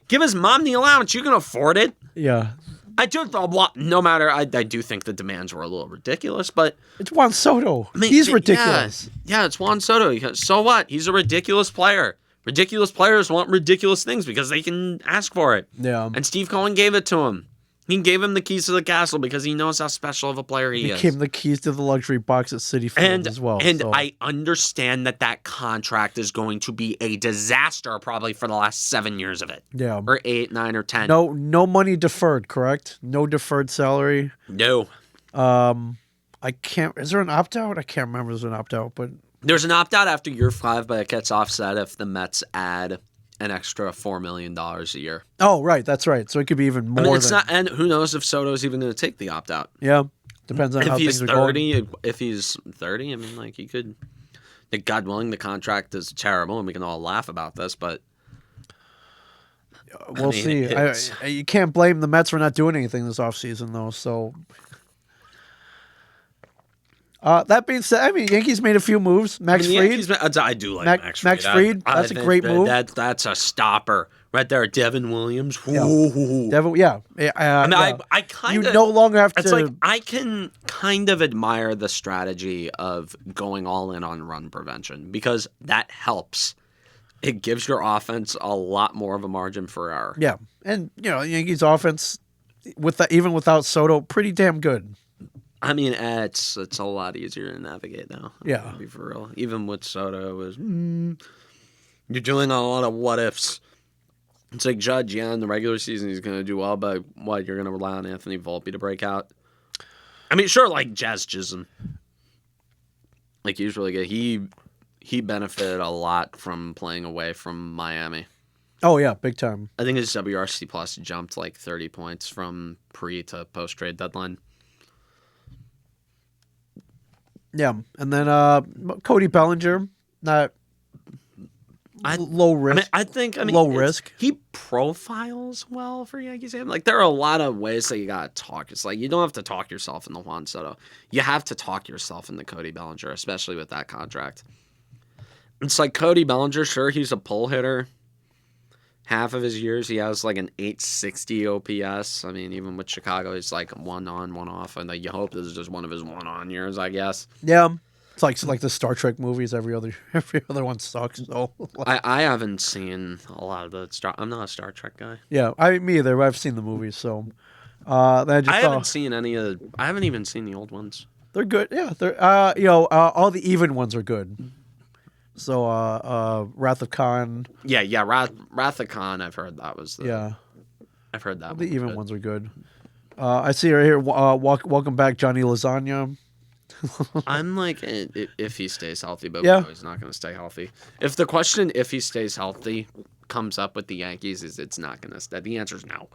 Give his mom the allowance. You can afford it. Yeah. I do. No matter. I do think the demands were a little ridiculous, but It's Juan Soto. I mean, He's ridiculous. Yeah, it's Juan Soto. So what? He's a ridiculous player. Ridiculous players want ridiculous things because they can ask for it. Yeah. And Steve Cohen gave it to him. He gave him the keys to the castle because he knows how special of a player he He is. gave him the keys to the luxury box at Citi Field as well. And so. I understand that contract is going to be a disaster probably for the last 7 years of it. Yeah. Or 8, 9, or 10. No money deferred, correct? No deferred salary. No. I I can't. Is there an opt out? I can't remember. If there's an opt out, but There's an opt out after year 5, but it gets offset if the Mets add an extra $4 million a year. oh right, that's right. So it could be even more. I mean, it's than, not, and who knows if Soto's even going to take the opt out. Yeah, depends on how If he's things are going. 30, if he's 30, I mean, like he could. God willing, the contract is terrible, and we can all laugh about this, but We'll mean, see. You can't blame the Mets for not doing anything this offseason, though. So, that being said, I mean, Yankees made a few moves. Max Fried. I do like Max Fried. Max Fried, that's a great move. That's a stopper right there. Devin Williams. Yeah. Ooh. Devin, yeah. I mean, yeah. I kind You of. no longer have It's to. like I can kind of admire the strategy of going all in on run prevention because that helps. It gives your offense a lot more of a margin for error. Yeah, and Yankees offense even without Soto, pretty damn good. I mean, it's a lot easier to navigate now. Yeah. To be for real. Even with Soto, you're doing a lot of what ifs. It's like Judge, yeah, in the regular season he's going to do well, but what, you're going to rely on Anthony Volpe to break out? I mean, sure, like Jazz Chisholm. Like, he's really good. He benefited a lot from playing away from Miami. Oh yeah, big time. I think his WRC plus jumped like 30 points from pre to post trade deadline. Yeah, and then Cody Bellinger, not low risk. I think low risk. He profiles well for Yankees. Like there are a lot of ways that you gotta talk. It's like you don't have to talk yourself into Juan Soto. You have to talk yourself into Cody Bellinger, especially with that contract. It's like Cody Bellinger. Sure, he's a pull hitter. Half of his years, he has like an 860 OPS. I mean, even with Chicago, he's like one on, one off, and you hope this is just one of his one on years, I guess. Yeah, it's like the Star Trek movies. Every other one sucks. So I haven't seen a lot of the Star. I'm not a Star Trek guy. yeah, me either. I've seen the movies, so then I haven't seen any of. I haven't even seen the old ones. they're good. Yeah, they're all the even ones are good. So Wrath of Khan. Yeah. Wrath of Khan. I've heard that was. I've heard that. The even ones are good. I see right here. Welcome back, Johnny Lasagna. I'm like, if he stays healthy, but Yeah. we know he's not going to stay healthy. If the question, if he stays healthy, comes up with the Yankees, is it's not going to stay. The answer is no.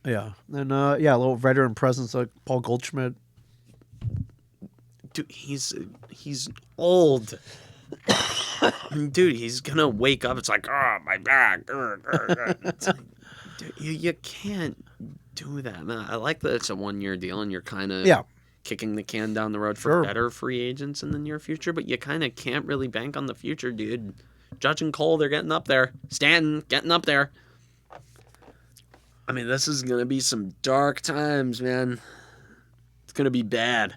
Yeah, and a little veteran presence like Paul Goldschmidt. Dude, he's old. Dude, he's gonna wake up. It's like, oh, my back. It's like, dude, you can't do that, man. I like that it's a 1-year deal, and you're kind of kicking the can down the road for better free agents in the near future. But you kind of can't really bank on the future, dude. Judge and Cole, they're getting up there. Stanton, getting up there. I mean, this is gonna be some dark times, man. It's gonna be bad.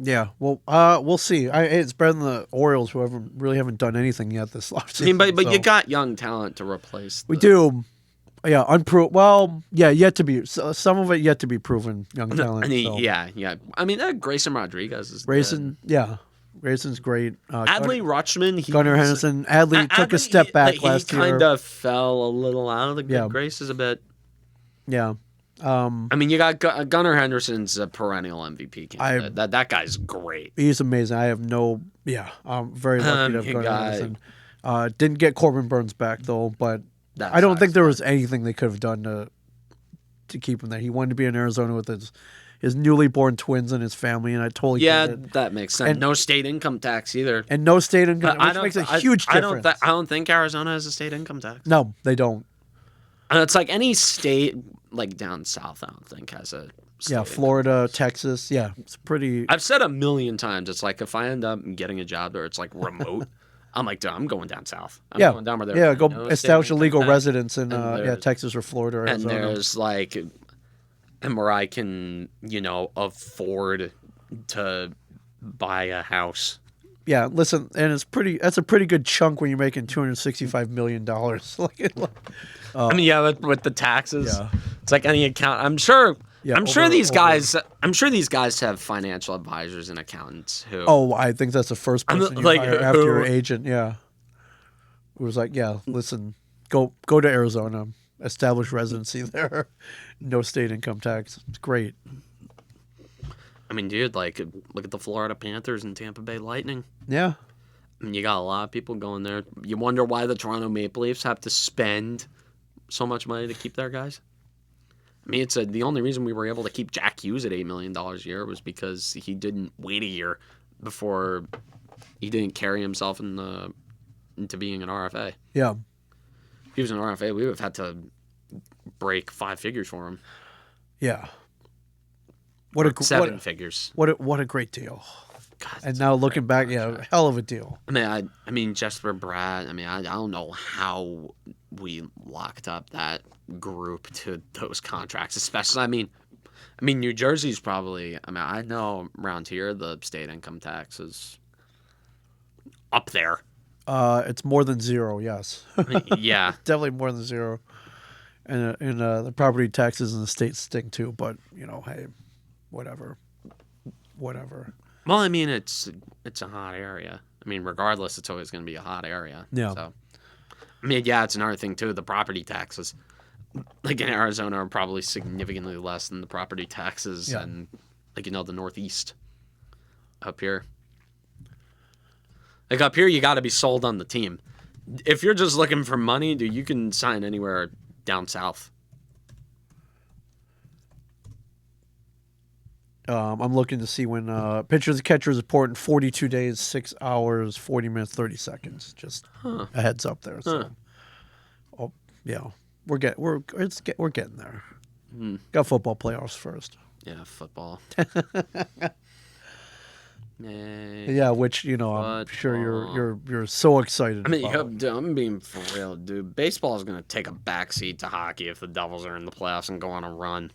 Yeah, well, we'll see. It's better than the Orioles, who haven't done anything yet this offseason. I mean, but you got young talent to replace. We do. Yeah, unproven. Well, yeah, yet to be. Some of it yet to be proven. Young talent. I mean, so. yeah. I mean, Grayson Rodriguez is Grayson. good. Yeah, Grayson's great. Adley Rutschman. Gunnar Henderson. Adley took a step back last year. He kind of fell a little out of the good Yeah. graces a bit. Yeah. I mean, you got Gunnar Henderson's a perennial MVP candidate. That guy's great. He's amazing. I have no. Yeah, I'm very lucky to have Gunnar Henderson. Didn't get Corbin Burns back though, but I don't think there was anything they could have done to keep him there. He wanted to be in Arizona with his newly born twins and his family, and I totally get it. That makes sense. And no state income tax either. And no state income, which makes a huge difference. I don't think Arizona has a state income tax. No, they don't. And it's like any state, like down south, I don't think has a state income Florida, tax. Texas, it's pretty. I've said a million times, it's like if I end up getting a job where it's like remote, I'm like, dude, I'm going down south. I'm going down where there go no establish a state legal income tax. residence in Texas or Florida or And Arizona. there's like, and where I can, afford to buy a house. Yeah, listen, and that's a pretty good chunk when you're making $265 million. I mean, with the taxes, it's like any account. I'm sure these guys have financial advisors and accountants who. Oh, I think that's the first person you hire after your agent. Yeah, it was like, listen, go to Arizona. established residency there. No state income tax. It's great. I mean, dude, like, look at the Florida Panthers and Tampa Bay Lightning. Yeah. I mean, you got a lot of people going there. You wonder why the Toronto Maple Leafs have to spend so much money to keep their guys. I mean, the only reason we were able to keep Jack Hughes at $8 million a year was because he didn't wait a year before he didn't carry himself into being an RFA. Yeah. If he was an RFA, we would have had to break 5 figures for him. Yeah. Seven figures. What a great deal. God, And now looking back, yeah, hell of a deal. I mean, Jesper Bratt. I mean, I don't know how we locked up that group to those contracts, especially. I mean, New Jersey's probably. I mean, I know around here the state income tax is up there. It's more than zero. Yes. Yeah. Definitely more than zero. And the property taxes in the state stink too. But hey, whatever. Well, I mean, it's a hot area. I mean, regardless, it's always going to be a hot area. Yeah. So, I mean, yeah, it's another thing too. The property taxes, like in Arizona, are probably significantly less than the property taxes in, like, the Northeast. Up here, you got to be sold on the team. If you're just looking for money, dude, you can sign anywhere down south. I'm looking to see when pitchers and catchers report in 42 days, 6 hours, 40 minutes, 30 seconds. Just a heads up there. So, we're getting there. Got football playoffs first. Yeah, football. Yeah, which I'm sure you're so excited. I mean, about. I'm being for real, dude. Baseball is gonna take a backseat to hockey if the Devils are in the playoffs and go on a run.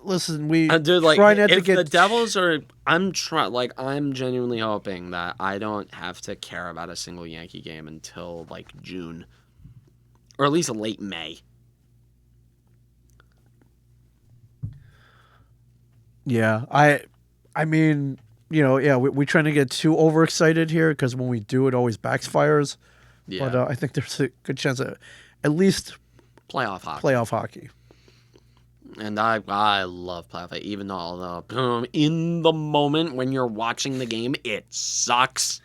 Listen, we dude, like, try not to if get the Devils are, I'm genuinely hoping that I don't have to care about a single Yankee game until like June, or at least late May. Yeah, I mean, we trying to get too overexcited here because when we do, it always backfires. Yeah. But I think there's a good chance of at least Playoff hockey. hockey. And I love playoff hockey, even though in the moment when you're watching the game, it sucks.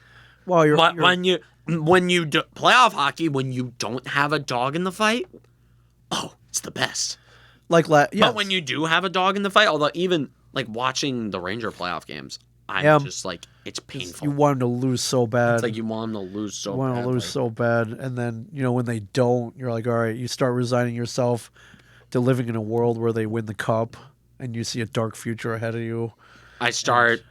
Well, when you do playoff hockey, when you don't have a dog in the fight, it's the best. Yes. But when you do have a dog in the fight, although even like watching the Ranger playoff games, I'm just like, it's painful. You want them to lose so bad. It's like you want them to lose so bad. You want them to lose so bad, and then when they don't, you're like, all right, you start resigning yourself to living in a world where they win the cup, and you see a dark future ahead of you. I start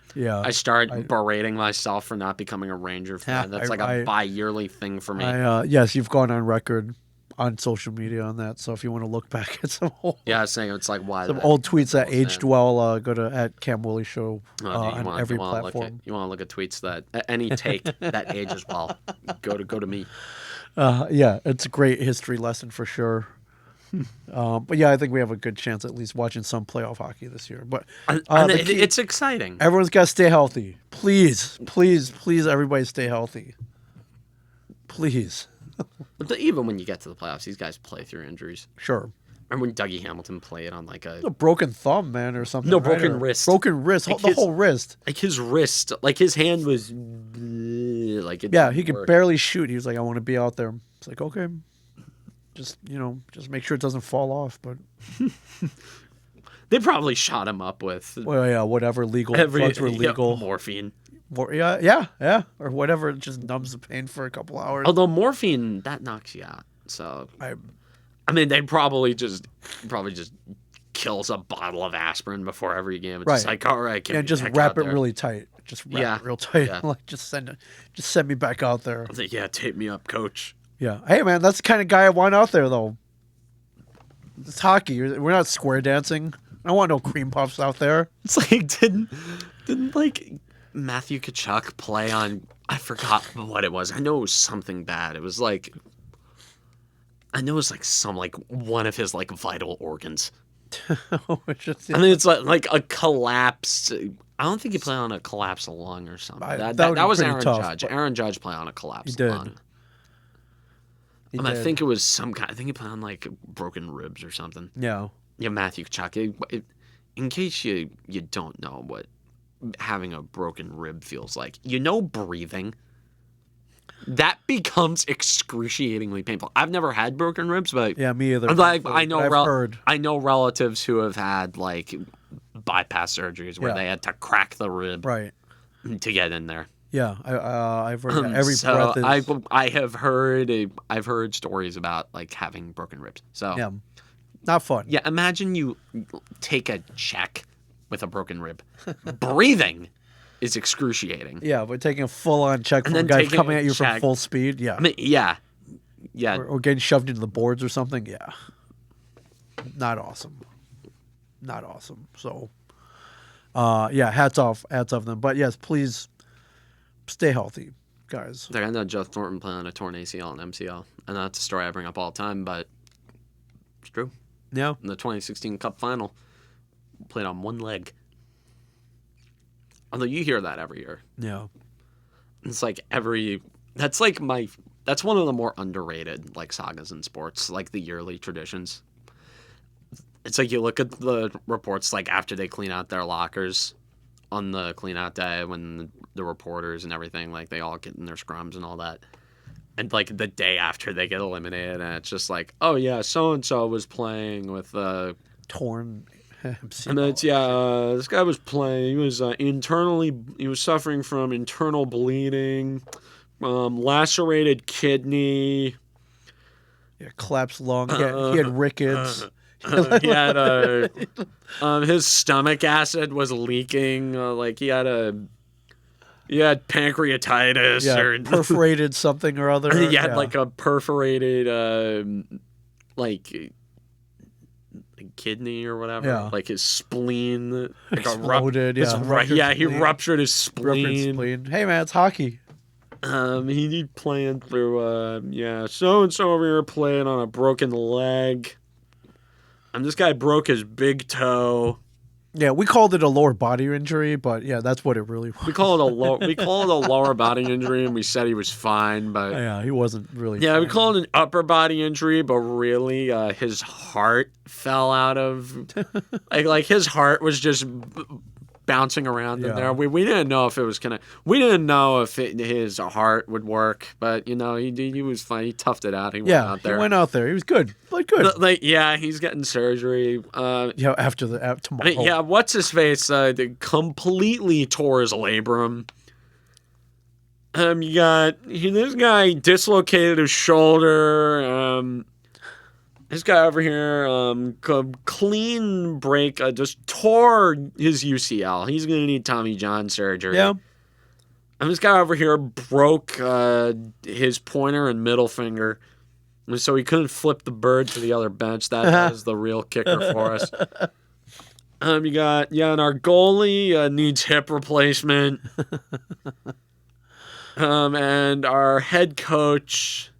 berating myself for not becoming a Ranger fan. That's a bi-yearly thing for me. Yes, you've gone on record on social media on that. So if you want to look back at some old, saying it's like why some old tweets that aged well, go to @CamWillie on every platform. You want to look at tweets that any take that ages well, go to me. Yeah, it's a great history lesson for sure. But yeah, I think we have a good chance at least watching some playoff hockey this year. But it's exciting. Everyone's got to stay healthy. Please, everybody stay healthy. Please. But even when you get to the playoffs, these guys play through injuries. Sure. Remember when Dougie Hamilton played on like a broken thumb, man, or something? No, right? broken wrist. Broken wrist. Like the whole wrist. Like his wrist, like his hand was like it. Yeah, he could barely shoot. He was like, I want to be out there. It's like, okay. Just make sure it doesn't fall off. But they probably shot him up with whatever drugs were legal. Morphine. Yeah, or whatever. It just numbs the pain for a couple hours. Although morphine, that knocks you out. So I mean, they probably just kills a bottle of aspirine before every game. It's just like, all right, just wrap it really tight. Just wrap it real tight. Yeah. Like just send me back out there. I was like, tape me up, coach. Yeah. Hey, man, that's the kind of guy I want out there, though. It's hockey. We're not square dancing. I don't want no cream puffs out there. It's like, didn't like Matthew Tkachuk play on, I forgot what it was. I know it was something bad. It was like, some, like, one of his, like, vital organs. I mean, it's like a collapse. I don't think he played on a collapsed lung or something. That was Aaron tough, Judge. Aaron Judge played on a collapsed did. lung. I think it was some kind. I think he played on like broken ribs or something. Yeah. Yeah, Matthew Kachuk. In case you don't know what having a broken rib feels like, breathing. That becomes excruciatingly painful. I've never had broken ribs, but Yeah, me either. like I've heard. I know relatives who have had like bypass surgeries where they had to crack the rib Right. to get in there. Yeah, I've heard that. Every So breath is. I've heard stories about like having broken ribs. So Yeah, not fun. yeah, imagine you take a check with a broken rib. Breathing is excruciating. Yeah, but taking a full-on check from a then guy taking coming a at you from check. full speed. Yeah. I mean, yeah. Or getting shoved into the boards or something. Yeah. Not awesome. Not awesome. So, yeah, hats off them. But yes, please stay healthy, guys. Like I know Jeff Thornton playing on a torn ACL and MCL. And that's a story I bring up all the time, but it's true. Yeah. In the 2016 Cup Final, played on one leg. Although you hear that every year. Yeah. It's like that's one of the more underrated like sagas in sports, like the yearly traditions. It's like you look at the reports like after they clean out their lockers on the clean out day when the reporters and everything, like they all get in their scrums and all that. And like the day after they get eliminated and it's just like, oh yeah, so and so was playing with Torn. and then it's this guy was playing. He was he was suffering from internal bleeding, lacerated kidney. Yeah, collapsed lung. He had rickets. He had his stomach acid was leaking. He had pancreatitis or perforated something or other. He had like a perforated kidney or whatever. Yeah. Like his spleen exploded. He ruptured his spleen. Hey man, it's hockey. He playing through so and so over here playing on a broken leg. And this guy broke his big toe. Yeah, we called it a lower body injury, but yeah, that's what it really was. We call it a lower body injury, and we said he was fine, but yeah, he wasn't really. Yeah, fine. we call it an upper body injury, but really, his heart fell out of like his heart was just bouncing around in there. We didn't know if it was we didn't know if his heart would work, but he was fine. He toughed it out. He went out there. He went out there. He was good. Like good. He's getting surgery. After tomorrow. Yeah, what's his face? They completely tore his labrum. You got this guy dislocated his shoulder. This guy over here, clean break, just tore his UCL. He's gonna need Tommy John surgery. Yeah. And this guy over here broke his pointer and middle finger, so he couldn't flip the bird to the other bench. That is the real kicker for us. You got and our goalie needs hip replacement. And our head coach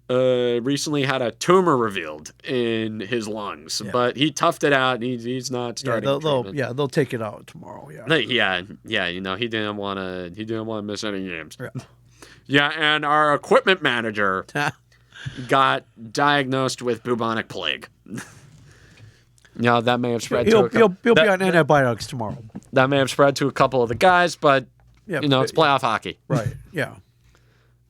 recently had a tumor revealed in his lungs, but he toughed it out. He's not starting. They'll take it out tomorrow. Yeah. He didn't want to miss any games. Yeah, and our equipment manager got diagnosed with bubonic plague. That may have spread. He'll be on antibiotics tomorrow. That may have spread to a couple of the guys, but it's playoff hockey. Right. Yeah.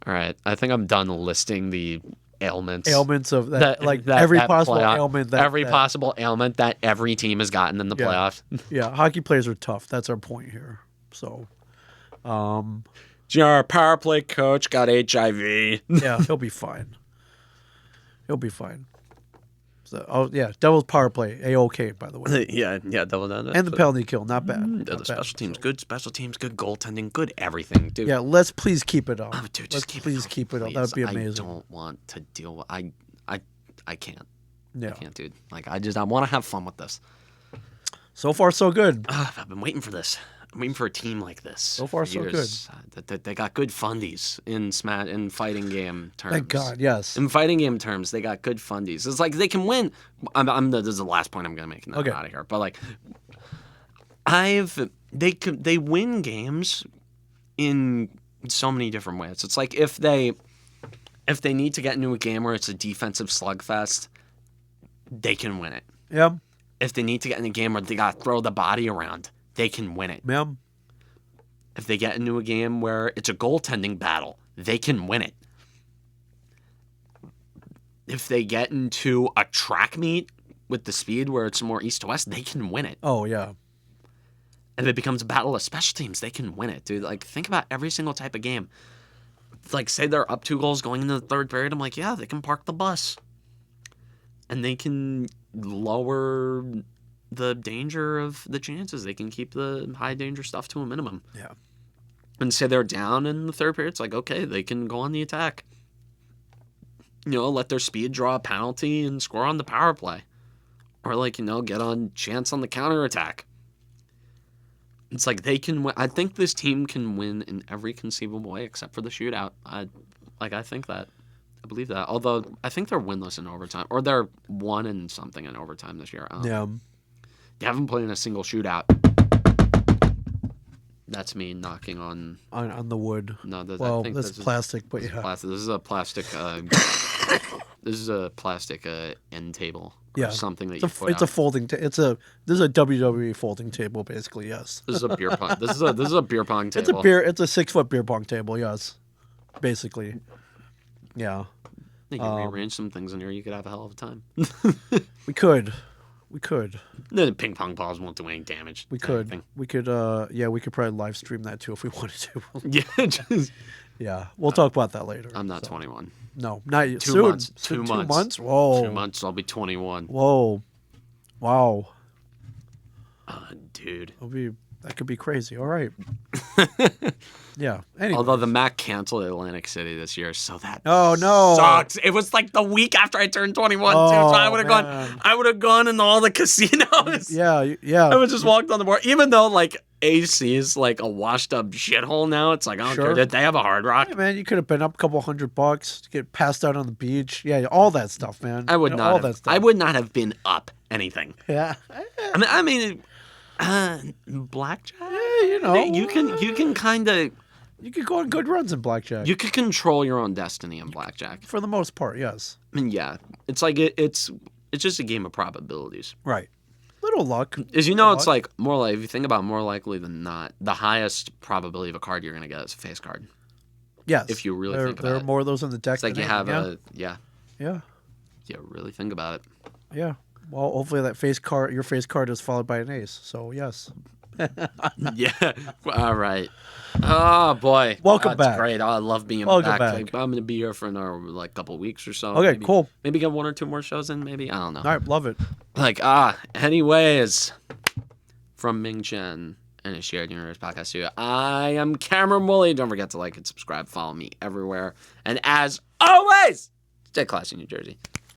All right. I think I'm done listing the ailments. Ailments of that, every possible ailment. Possible ailment that every team has gotten in the playoffs. Yeah, hockey players are tough. That's our point here. So, our power play coach got HIV. Yeah, he'll be fine. So, Devil's power play, A-OK, by the way. yeah, Devil done it. And the penalty kill, not bad. The special teams, good special teams, good goaltending, good everything, dude. Yeah, let's please keep it up. Oh, dude, please keep it up. That would be amazing. I don't want to deal with. I can't. Yeah. I can't, dude. I want to have fun with this. So far, so good. I've been waiting for this. I'm waiting for a team like this. So far, so good. They got good fundies in fighting game terms. Thank God, yes. In fighting game terms, they got good fundies. It's like they can win. This is the last point I'm going to make, and then I'm out of here. But they win games in so many different ways. It's like if they If they need to get into a game where it's a defensive slugfest, they can win it. Yeah. If they need to get in a game where they got to throw the body around, they can win it. Yeah. If they get into a game where it's a goaltending battle, they can win it. If they get into a track meet with the speed where it's more east to west, they can win it. Oh, yeah. If it becomes a battle of special teams, they can win it, dude. Like, think about every single type of game. Like, say they're up 2 goals going into the third period. I'm like, yeah, they can park the bus. And they can lower the danger of the chances. They can keep the high danger stuff to a minimum. Yeah. And say they're down in the third period. It's like, okay, they can go on the attack. You know, let their speed draw a penalty and score on the power play. Or, like, you know, get on chance on the counterattack. It's like they can win. I think this team can win in every conceivable way except for the shootout. I think that. I believe that. Although, I think they're winless in overtime. Or they're 1-something in overtime this year. Yeah. They haven't played in a single shootout. That's me knocking on the wood. No, Well, I think that's this is plastic, but yeah. plastic. This is a plastic. This is a plastic end table. Or Yeah. something that It's you a, put it's out. a folding. This is a WWE folding table, basically. Yes. This is a beer pong. This is a beer pong table. It's a 6-foot beer pong table. Yes. Basically. Yeah. You can rearrange some things in here. You could have a hell of a time. We could. The ping pong balls won't do any damage. We to could. anything. We could. Yeah. We could probably live stream that too if we wanted to. Yeah, just, Yeah. We'll talk about that later. I'm not 21. No, not yet. 2 Soon. months. Soon, 2 months. 2 months. Whoa. 2 months, I'll be 21. Whoa. Wow. Dude. That could be crazy. All right. Yeah. Anyway. Although the Mac canceled Atlantic City this year, so that Oh, no. sucks. It was like the week after I turned 21, too. So Oh, I would have gone. man. I would have gone in all the casinos. Yeah. Yeah. I would just walked on the board, even though like AC is like a washed up shithole now. It's like I don't Sure. care. Did they have a Hard Rock? Hey, man, you could have been up a couple $100 to get passed out on the beach. Yeah, all that stuff, man. I would You know, not. all Have, that stuff. I would not have been up anything. Yeah. I mean, blackjack. Yeah, you know. You can kind of You could go on good runs in blackjack. you could control your own destiny in blackjack. For the most part, yes. I mean, yeah, it's like it's just a game of probabilities. Right. Little luck. As you know, Little it's luck. like more like if you think about more likely than not, the highest probability of a card you're gonna get is a face card. Yes. if you really there, think there about are it. more of those in the deck. It's like than you have anything. yeah, really think about it. Yeah. Well, hopefully that your face card is followed by an ace. So yes. Yeah. All right. Oh boy. Welcome That's back. great. Oh, I love being Welcome back. back. Like, I'm gonna be here for another like couple weeks or so. Okay, maybe, cool. Maybe get 1 or 2 more shows in. Maybe I don't know. All right, love it. Like anyways, from Ming Chen and a Shared Universe podcast studio. I am Cameron Woolley. Don't forget to like and subscribe. Follow me everywhere. And as always, stay classy, New Jersey.